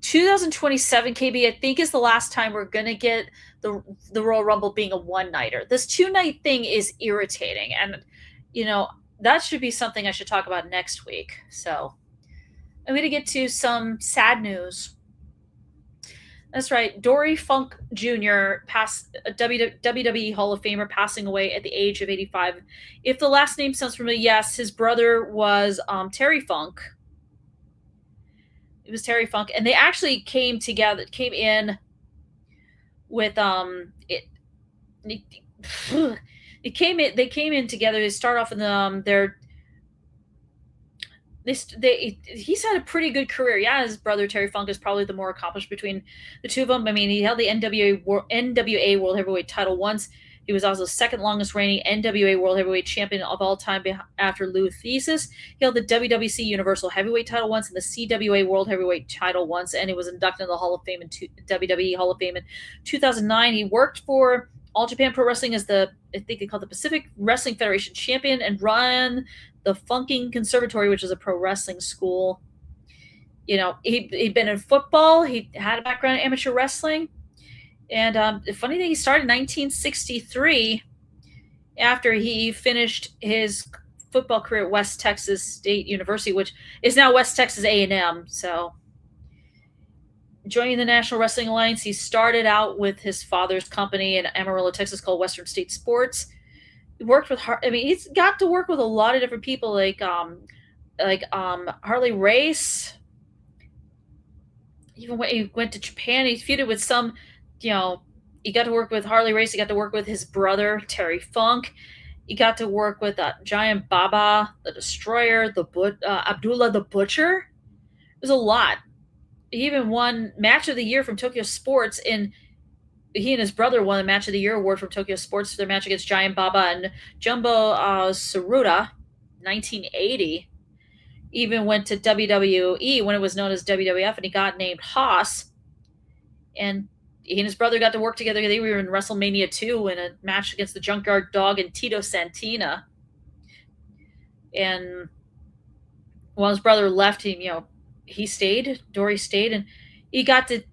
2027 KB, I think, is the last time we're going to get the Royal Rumble being a one-nighter. This 2-night thing is irritating. And, that should be something I should talk about next week. So I'm going to get to some sad news. That's right. Dory Funk Jr., a WWE Hall of Famer, passing away at the age of 85. If the last name sounds familiar, yes, his brother was Terry Funk. It was Terry Funk, and they actually came in with they came in together. They start off in he's had a pretty good career. Yeah, his brother Terry Funk is probably the more accomplished between the two of them. I mean, he held the NWA World Heavyweight title once. He was also the second longest reigning NWA World Heavyweight Champion of all time after Lou Thesis. He held the WWC Universal Heavyweight title once and the CWA World Heavyweight title once, and he was inducted into the Hall of Fame WWE Hall of Fame in 2009. He worked for All Japan Pro Wrestling as I think they call it the Pacific Wrestling Federation champion, and ran the Funking Conservatory, which is a pro wrestling school. He'd been in football. He had a background in amateur wrestling. And the funny thing, he started in 1963 after he finished his football career at West Texas State University, which is now West Texas A&M. So joining the National Wrestling Alliance, he started out with his father's company in Amarillo, Texas, called Western State Sports. He worked with he's got to work with a lot of different people, like Harley Race. Even when he went to Japan, he feuded with some. He got to work with Harley Race. He got to work with his brother, Terry Funk. He got to work with Giant Baba, the Destroyer, Abdullah the Butcher. It was a lot. He even won Match of the Year from Tokyo Sports. He and his brother won the Match of the Year award from Tokyo Sports for their match against Giant Baba and Jumbo Tsuruta, 1980. Even went to WWE when it was known as WWF, and he got named Haas. And he and his brother got to work together. They were in WrestleMania 2 in a match against the Junkyard Dog and Tito Santina. And while his brother left, he stayed. Dory stayed, and he got to.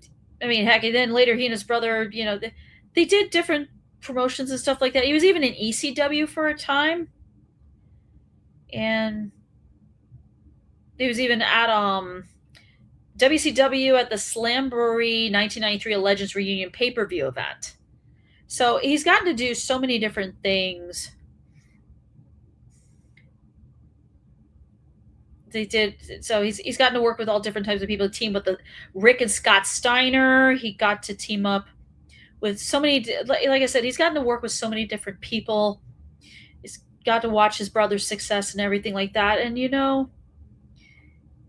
I mean, heck, and then later he and his brother, they did different promotions and stuff like that. He was even in ECW for a time, and he was even at WCW at the Slamboree 1993 Legends Reunion pay-per-view event. So he's gotten to do so many different things. He's gotten to work with all different types of people. Team with the Rick and Scott Steiner. He got to team up with so many. Like I said, he's gotten to work with so many different people. He's got to watch his brother's success and everything like that. And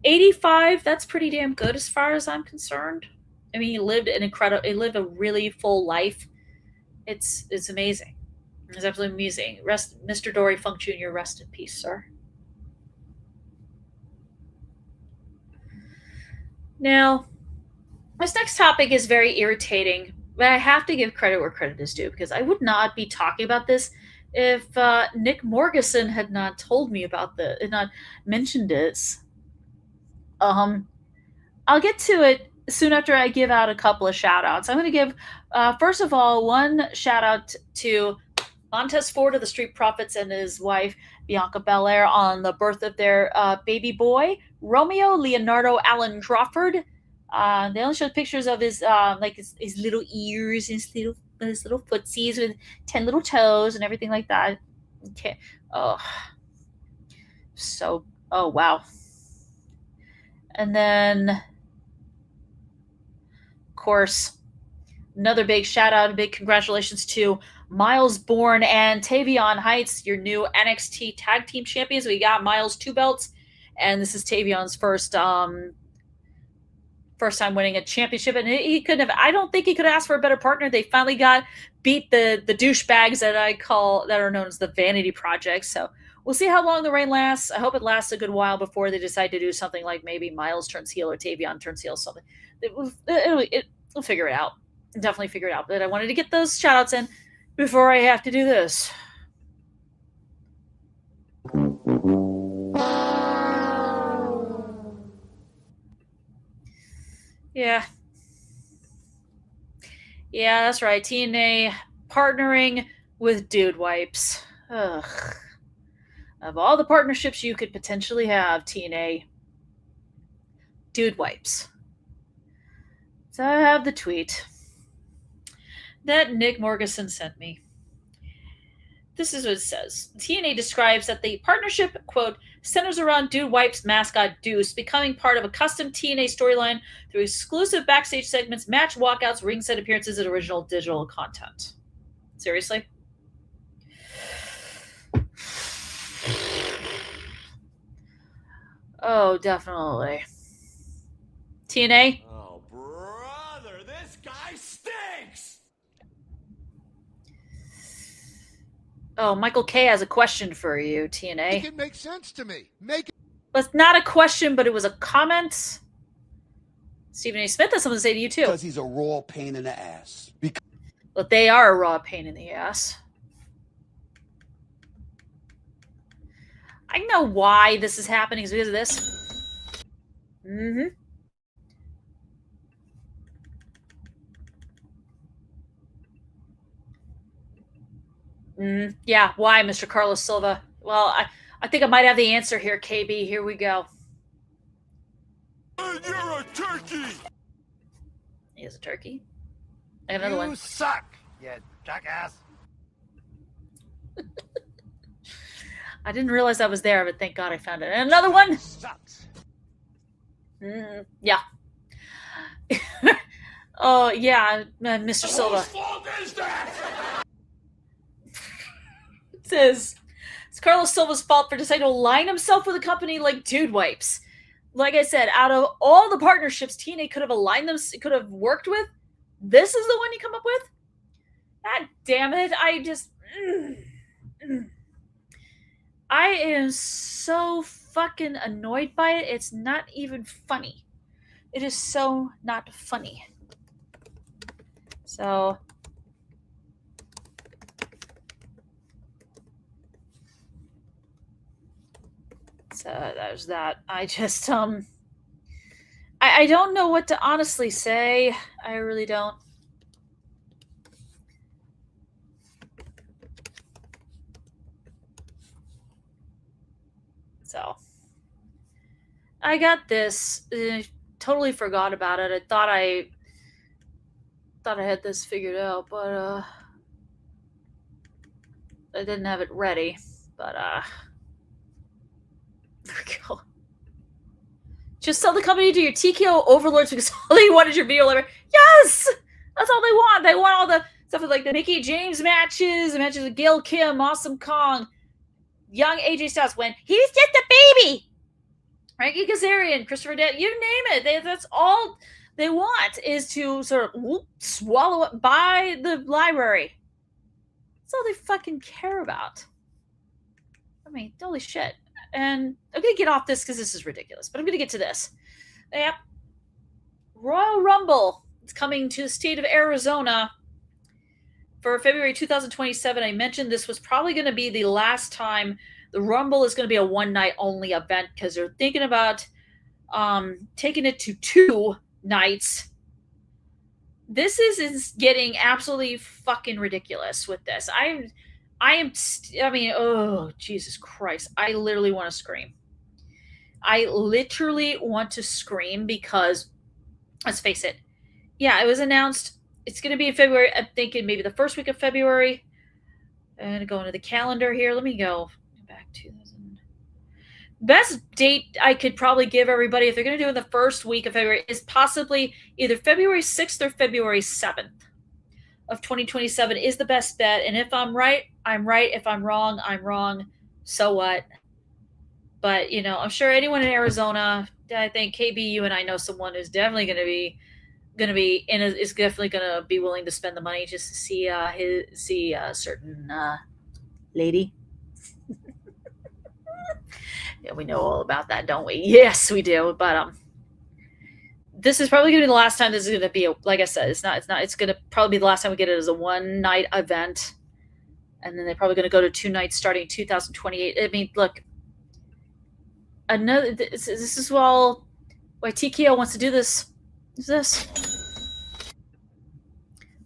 85. That's pretty damn good as far as I'm concerned. I mean, he lived a really full life. It's amazing. It's absolutely amazing. Mr. Dory Funk Jr. Rest in peace, sir. Now, this next topic is very irritating, but I have to give credit where credit is due, because I would not be talking about this if Nick Morgeson had not told me about had not mentioned this. I'll get to it soon after I give out a couple of shout outs. I'm going to give, first of all, one shout out to Montez Ford of the Street Profits and his wife, Bianca Belair, on the birth of their baby boy, Romeo Leonardo Allen Crawford. They only showed pictures of his his little ears and his little footsies with 10 little toes and everything like that. Okay. Oh, wow. And then, of course, another big shout out, a big congratulations to Miles Bourne and Tavion Heights, your new NXT Tag Team Champions. We got Miles 2 belts, and this is Tavion's first time winning a championship. And he couldn't have. I don't think he could have asked for a better partner. They finally beat the douchebags that are known as the Vanity Project. So we'll see how long the reign lasts. I hope it lasts a good while before they decide to do something like maybe Miles turns heel or Tavion turns heel. Something. We'll figure it out. Definitely figure it out. But I wanted to get those shout outs in before I have to do this. Yeah, that's right. TNA partnering with Dude Wipes. Ugh. Of all the partnerships you could potentially have, TNA, Dude Wipes. So I have the tweet that Nick Morgeson sent me. This is what it says. TNA describes that the partnership, quote, centers around Dude Wipes mascot Deuce becoming part of a custom TNA storyline through exclusive backstage segments, match walkouts, ringside appearances, and original digital content. Seriously? Oh, definitely. TNA? Oh, brother, this guy stinks! Oh, Michael K has a question for you, TNA. Make it make sense to me. It's not a question, but it was a comment. Stephen A. Smith has something to say to you, too. Because he's a raw pain in the ass. But they are a raw pain in the ass. I know why this is happening. It's because of this. Mm-hmm. Yeah, why, Mr. Carlos Silva? Well, I think I might have the answer here, KB. Here we go. You're a turkey! He is a turkey. I have another one. You suck, you jackass! I didn't realize that was there, but thank God I found it. And another one. Sucks. Yeah. Oh, yeah, Mr. Silva. Whose fault is that? It says, it's Carlos Silva's fault for deciding to align himself with a company like Dude Wipes. Like I said, out of all the partnerships TNA could have worked with, this is the one you come up with? God damn it. I am so fucking annoyed by it. It's not even funny. It is so not funny. So there's that. I just I don't know what to honestly say. I really don't. So I got this. Totally forgot about it. I thought I had this figured out, but I didn't have it ready. But there we go. Just sell the company to your TKO overlords because all they want is your video library. Yes! That's all they want. They want all the stuff with like the Mickie James matches, the matches with Gail Kim, Awesome Kong, young AJ Styles when he's just a baby. Frankie Kazarian, Christopher Dead, you name it. That's all they want is to sort of swallow it by the library. That's all they fucking care about. I mean, holy shit. And I'm going to get off this because this is ridiculous, but I'm going to get to this. Yep. Royal Rumble. It's coming to the state of Arizona for February 2027. I mentioned this was probably going to be the last time the Rumble is going to be a one-night only event because they're thinking about taking it to 2 nights. This is getting absolutely fucking ridiculous with this. I mean, oh, Jesus Christ. I literally want to scream. I literally want to scream because, let's face it, yeah, it was announced. It's going to be in February. I'm thinking maybe the first week of February. I'm going to go into the calendar here. Let me go back to this. Best date I could probably give everybody if they're going to do it the first week of February is possibly either February 6th or February 7th of 2027 is the best bet. And if I'm right, I'm right. If I'm wrong, I'm wrong. So what? But, you know, I'm sure anyone in Arizona, I think KB, you and I know someone who's definitely going to be is definitely going to be willing to spend the money just to see a certain lady. Yeah, we know all about that, don't we? Yes, we do. But this is probably going to be the last time this is going to be. Like I said, it's not. It's going to probably be the last time we get it as a one-night event, and then they're probably going to go to 2 nights starting 2028. I mean, look, another. This is all why TKO wants to do this. Is this?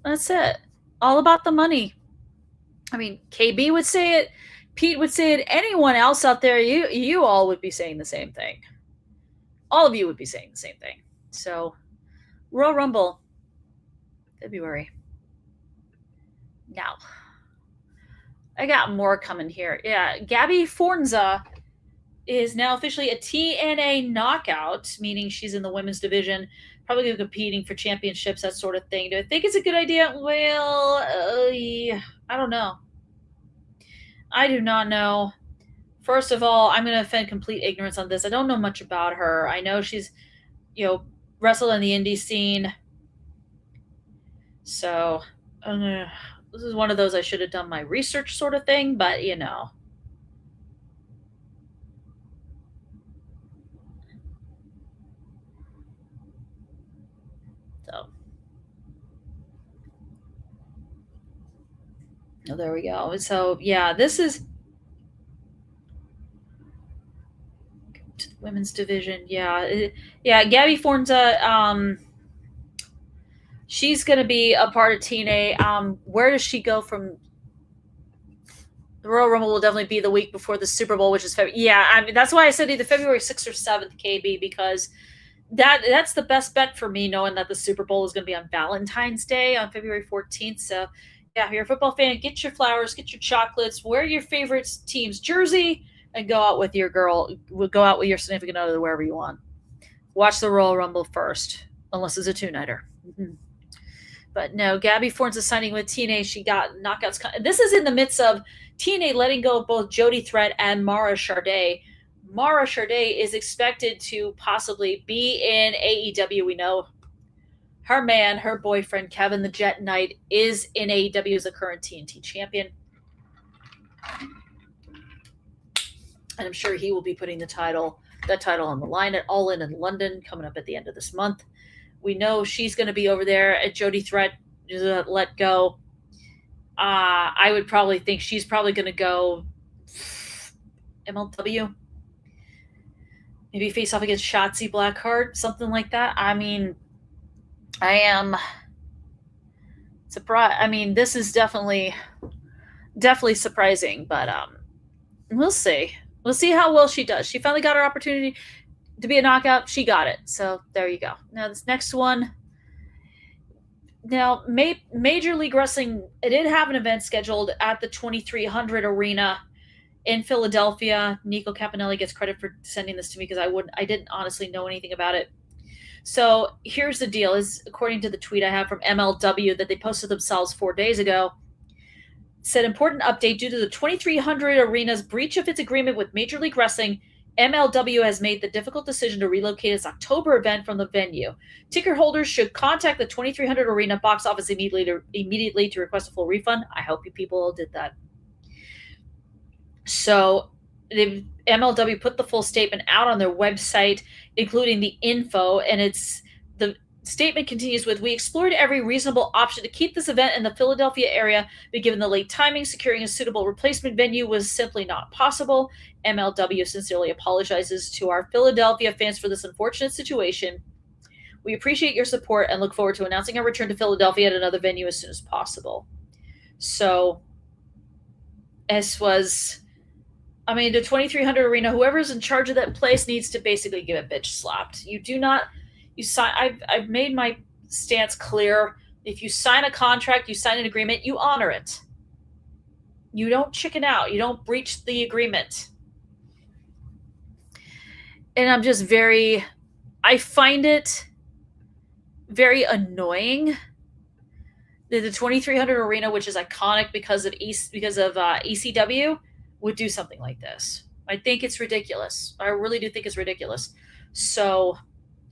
That's it. All about the money. I mean, KB would say it. Pete would say it. Anyone else out there, you all would be saying the same thing. All of you would be saying the same thing. So, Royal Rumble, February. Now, I got more coming here. Yeah, Gabby Forza is now officially a TNA knockout, meaning she's in the women's division, probably going to be competing for championships, that sort of thing. Do I think it's a good idea? Well, I don't know. I do not know. First of all, I'm going to offend complete ignorance on this. I don't know much about her. I know she's, wrestled in the indie scene. So, this is one of those I should have done my research sort of thing, but, So. Oh, there we go. So, yeah, this is to the women's division. Yeah, Gabby Forza, she's going to be a part of TNA. Where does she go from? The Royal Rumble will definitely be the week before the Super Bowl, which is February. Yeah, I mean, that's why I said either February 6th or 7th, KB, because that's the best bet for me, knowing that the Super Bowl is going to be on Valentine's Day on February 14th. So, yeah, if you're a football fan, get your flowers, get your chocolates, wear your favorite team's jersey, and go out with your significant other wherever you want. Watch the Royal Rumble first, unless it's a 2-nighter. Mm-hmm. But no, Gabby Forza signing with TNA. She got knockouts. This is in the midst of TNA letting go of both Jody Threat and Mara Sharday. Mara Sharday is expected to possibly be in AEW. We know her boyfriend, Kevin the Jet Knight, is in AEW as the current TNT champion. And I'm sure he will be putting that title on the line at All In London coming up at the end of this month. We know she's going to be over there at Jody Threat. let go. I would probably think she's probably going to go MLW. Maybe face off against Shotzi Blackheart, something like that. I mean, I am surprised. I mean, this is definitely surprising, but we'll see. We'll see how well she does. She finally got her opportunity to be a knockout. She got it. So there you go. Now this next one. Now, Major League Wrestling, it did have an event scheduled at the 2300 Arena in Philadelphia. Nico Campanelli gets credit for sending this to me because I didn't honestly know anything about it. So here's the deal: is according to the tweet I have from MLW that they posted themselves 4 days ago, said important update due to the 2300 Arena's breach of its agreement with Major League Wrestling. MLW has made the difficult decision to relocate its October event from the venue. Ticket holders should contact the 2300 Arena box office immediately to request a full refund. I hope you people did that. So MLW put the full statement out on their website, including the info, and the statement continues with, we explored every reasonable option to keep this event in the Philadelphia area, but given the late timing, securing a suitable replacement venue was simply not possible. MLW sincerely apologizes to our Philadelphia fans for this unfortunate situation. We appreciate your support and look forward to announcing our return to Philadelphia at another venue as soon as possible. So, this was, I mean, the 2300 Arena, whoever's in charge of that place needs to basically get a bitch slapped. You do not, you sign, I've made my stance clear. If you sign a contract, you sign an agreement, you honor it. You don't chicken out. You don't breach the agreement. And I'm just I find it very annoying that the 2300 Arena, which is iconic because of ECW, would do something like this. I think it's ridiculous. I really do think it's ridiculous. So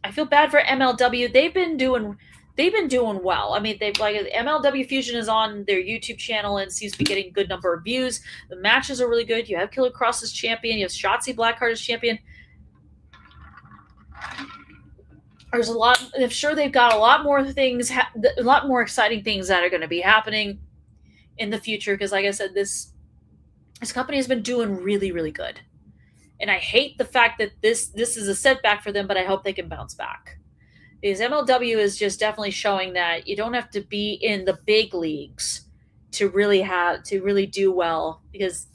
I feel bad for MLW. They've been doing well. I mean, MLW Fusion is on their YouTube channel and seems to be getting a good number of views. The matches are really good. You have Killer Cross as champion. You have Shotzi Blackheart as champion. There's a lot. I'm sure they've got a lot more things, a lot more exciting things that are going to be happening in the future. Because, like I said, this company has been doing really, really good, and I hate the fact that this is a setback for them. But I hope they can bounce back, because MLW is just definitely showing that you don't have to be in the big leagues to really do well. Because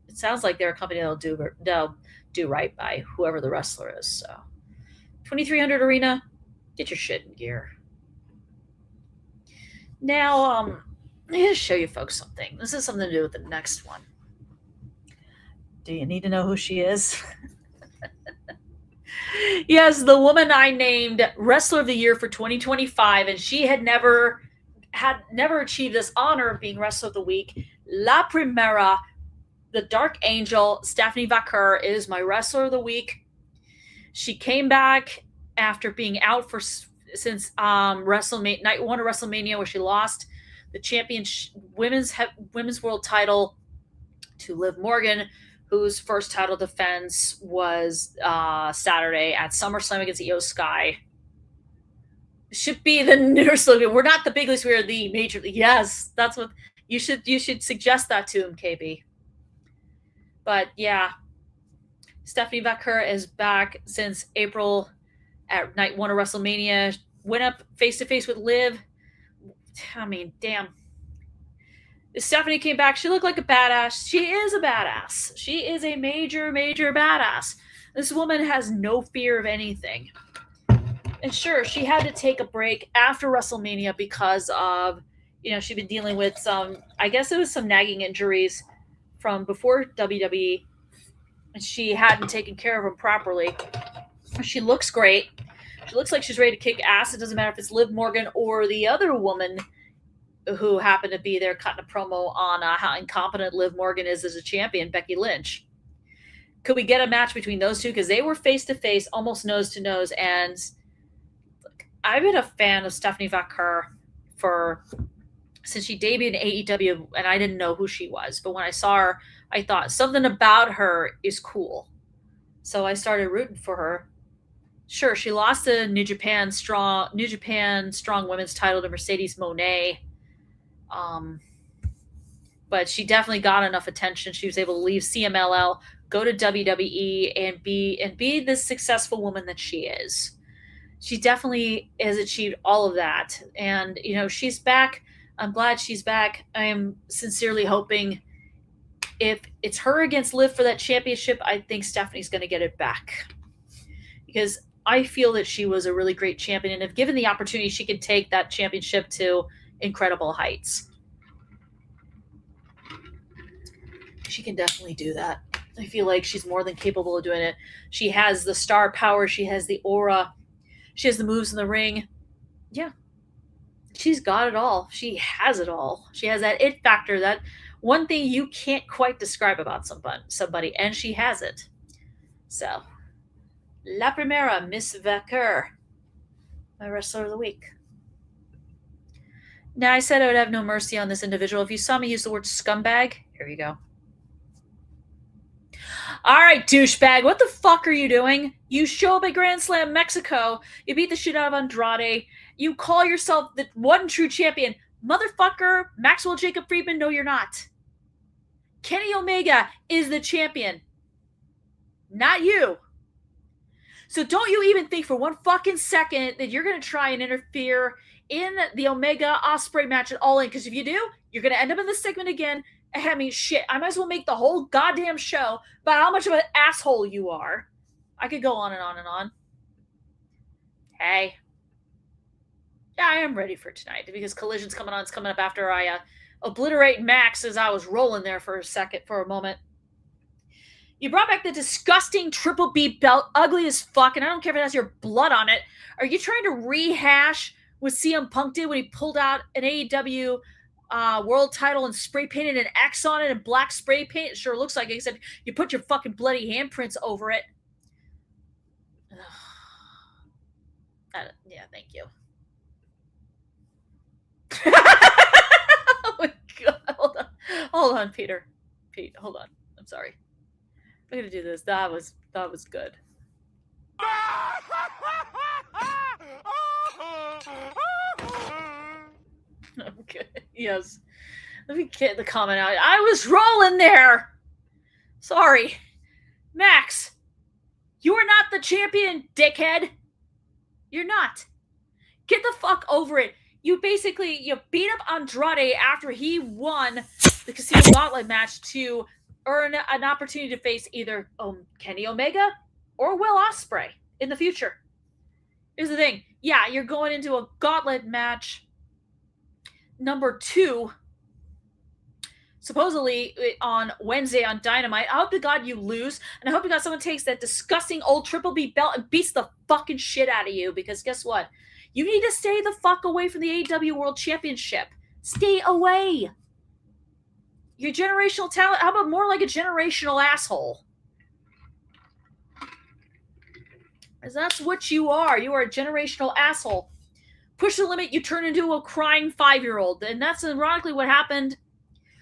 it sounds like they're a company that'll do right by whoever the wrestler is. So. 2300 Arena, get your shit in gear. Now, I'm going to show you folks something. This has something to do with the next one. Do you need to know who she is? Yes, the woman I named Wrestler of the Year for 2025, and she had never achieved this honor of being Wrestler of the Week. La Primera, the Dark Angel, Stephanie Vaquer, is my Wrestler of the Week. She came back after being out since WrestleMania, night one of WrestleMania, where she lost the women's world title to Liv Morgan, whose first title defense was Saturday at SummerSlam against Io Sky. Should be the new slogan. We're not the big leagues, we are the major league. Yes, that's what you should suggest that to him, KB. But yeah. Stephanie Vaquer is back since April at night one of WrestleMania. Went up face-to-face with Liv. I mean, damn. Stephanie came back. She looked like a badass. She is a badass. She is a major, major badass. This woman has no fear of anything. And sure, she had to take a break after WrestleMania because of, she'd been dealing with some nagging injuries from before WWE. And she hadn't taken care of him properly. She looks great. She looks like she's ready to kick ass. It doesn't matter if it's Liv Morgan or the other woman who happened to be there cutting a promo on how incompetent Liv Morgan is as a champion, Becky Lynch. Could we get a match between those two? Because they were face-to-face, almost nose-to-nose. And I've been a fan of Stephanie Vaquer since she debuted in AEW, and I didn't know who she was. But when I saw her, I thought something about her is cool. So I started rooting for her. Sure, she lost the New Japan Strong Women's title to Mercedes Moné. But she definitely got enough attention. She was able to leave CMLL, go to WWE, and be the successful woman that she is. She definitely has achieved all of that. And, she's back. I'm glad she's back. I am sincerely hoping if it's her against Liv for that championship, I think Stephanie's going to get it back. Because I feel that she was a really great champion. And if given the opportunity, she could take that championship to incredible heights. She can definitely do that. I feel like she's more than capable of doing it. She has the star power. She has the aura. She has the moves in the ring. Yeah. She's got it all. She has it all. She has that it factor, that one thing you can't quite describe about somebody, and she has it. So, La Primera, Miss Vaquer, my wrestler of the week. Now, I said I would have no mercy on this individual. If you saw me use the word scumbag, here you go. All right, douchebag, what the fuck are you doing? You show up at Grand Slam Mexico, you beat the shit out of Andrade, you call yourself the one true champion. Motherfucker, Maxwell Jacob Friedman, no you're not. Kenny Omega is the champion, not you. So don't you even think for one fucking second that you're going to try and interfere in the Omega Ospreay match at All In, because if you do, you're going to end up in this segment again. I mean, shit, I might as well make the whole goddamn show about how much of an asshole you are. I could go on and on and on. Hey. Yeah, I am ready for tonight because Collision's coming on. It's coming up after I obliterate Max as I was rolling there for a moment. You brought back the disgusting Triple B belt, ugly as fuck, and I don't care if it has your blood on it. Are you trying to rehash what CM Punk did when he pulled out an AEW world title and spray painted an X on it in black spray paint? It sure looks like it, except you put your fucking bloody handprints over it. Yeah, thank you. Oh my god, hold on, Peter. Pete, hold on. I'm sorry. I'm gonna do this. That was good. Okay. Yes. Let me get the comment out. I was rolling there. Sorry. Max, you are not the champion, dickhead. You're not. Get the fuck over it. You beat up Andrade after he won the Casino Gauntlet match to earn an opportunity to face either Kenny Omega or Will Ospreay in the future. Here's the thing. Yeah, you're going into a gauntlet match number 2, supposedly on Wednesday on Dynamite. I hope to God you lose, and I hope to God someone takes that disgusting old Triple B belt and beats the fucking shit out of you, because guess what? You need to stay the fuck away from the AEW World Championship. Stay away. You're generational talent. How about more like a generational asshole? Because that's what you are. You are a generational asshole. Push the limit, you turn into a crying 5-year-old. And that's ironically what happened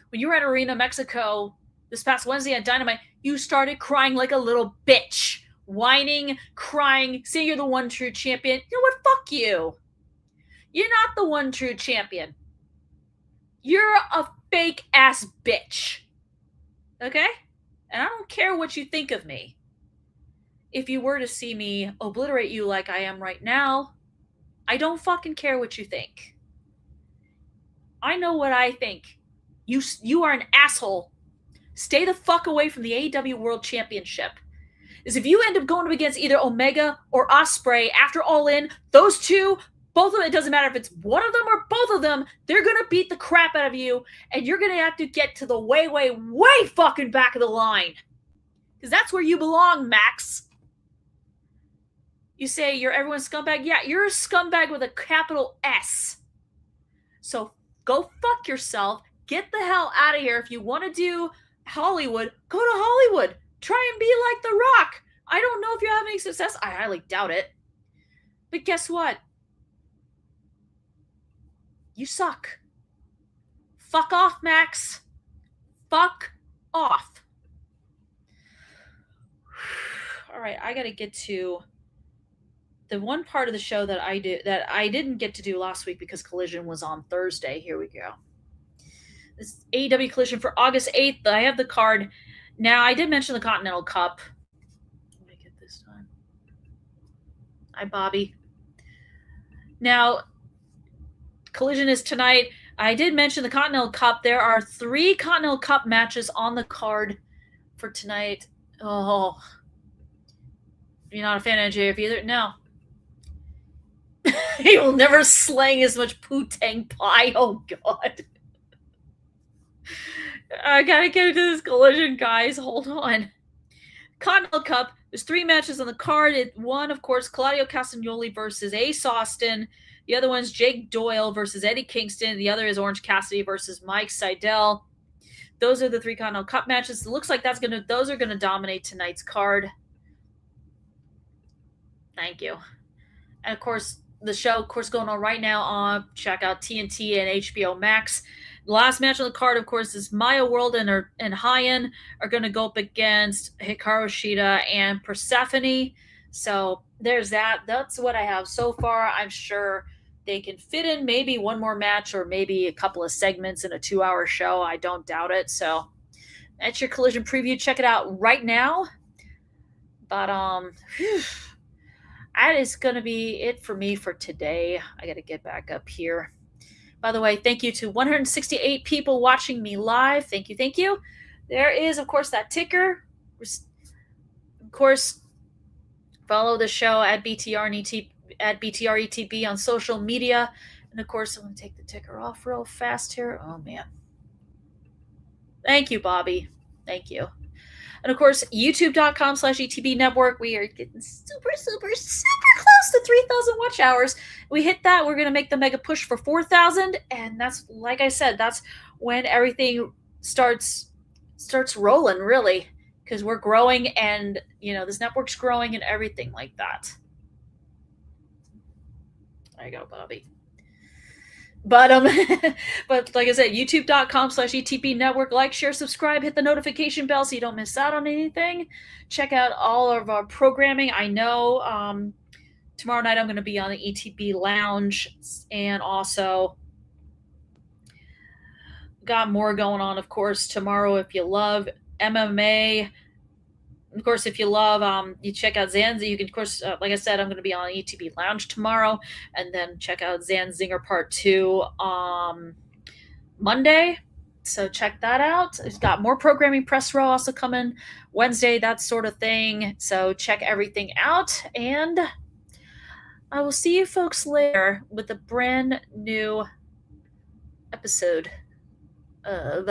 when you were at Arena Mexico this past Wednesday on Dynamite. You started crying like a little bitch. Whining, crying, saying you're the one true champion. You know what? Fuck you. You're not the one true champion. You're a fake ass bitch. Okay? And I don't care what you think of me. If you were to see me obliterate you like I am right now, I don't fucking care what you think. I know what I think. You are an asshole. Stay the fuck away from the AEW World Championship. Is if you end up going up against either Omega or Ospreay after All In, those two, both of them, it doesn't matter if it's one of them or both of them, they're going to beat the crap out of you, and you're going to have to get to the way, way, way fucking back of the line. Because that's where you belong, Max. You say you're everyone's scumbag? Yeah, you're a scumbag with a capital S. So go fuck yourself. Get the hell out of here. If you want to do Hollywood, go to Hollywood. Try and be like The Rock. I don't know if you have any success. I highly doubt it. But guess what? You suck. Fuck off, Max. Fuck off. All right, I got to get to the one part of the show that I didn't get to do last week because Collision was on Thursday. Here we go. This AEW Collision for August 8th. I have the card. Now, I did mention the Continental Cup. Let me get this done. Hi, Bobby. Now, Collision is tonight. I did mention the Continental Cup. There are 3 Continental Cup matches on the card for tonight. Oh, you're not a fan of MJF either? No. He will never slang as much poo-tang pie. Oh, God. I gotta get into this Collision, guys. Hold on. Continental Cup. There's 3 matches on the card. One, of course, Claudio Castagnoli versus Ace Austin. The other one's Jake Doyle versus Eddie Kingston. The other is Orange Cassidy versus Mike Seidel. Those are the 3 Continental Cup matches. It looks like those are gonna dominate tonight's card. Thank you. And of course, the show, of course, going on right now. Check out TNT and HBO Max. The last match on the card, of course, is Maya World and Hyan are going to go up against Hikaru Shida and Persephone. So there's that. That's what I have so far. I'm sure they can fit in maybe one more match or maybe a couple of segments in a 2-hour show. I don't doubt it. So that's your Collision preview. Check it out right now. But that is going to be it for me for today. I got to get back up here. By the way, thank you to 168 people watching me live. Thank you, thank you. There is, of course, that ticker. Of course, follow the show at BTRETB on social media. And, of course, I'm going to take the ticker off real fast here. Oh, man. Thank you, Bobby. Thank you. And, of course, youtube.com/ETB Network. We are getting super, super, super close to 3,000 watch hours. We hit that. We're going to make the mega push for 4,000. And that's, like I said, that's when everything starts rolling, really. Because we're growing and, this network's growing and everything like that. There you go, Bobby. But but like I said, youtube.com/ETB Network. Like, share, subscribe, hit the notification bell so you don't miss out on anything. Check out all of our programming. I know tomorrow night I'm going to be on the ETB Lounge, and also got more going on, of course, tomorrow. If you love MMA, of course, if you love, you check out Zanzinger. You can, of course, like I said, I'm going to be on ETB Lounge tomorrow, and then check out Zanzinger Part 2 Monday. So check that out. It's got more programming. Press Row also coming Wednesday, that sort of thing. So check everything out, and I will see you folks later with a brand new episode of...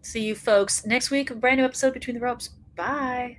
See you folks next week. A brand new episode Between the Ropes. Bye.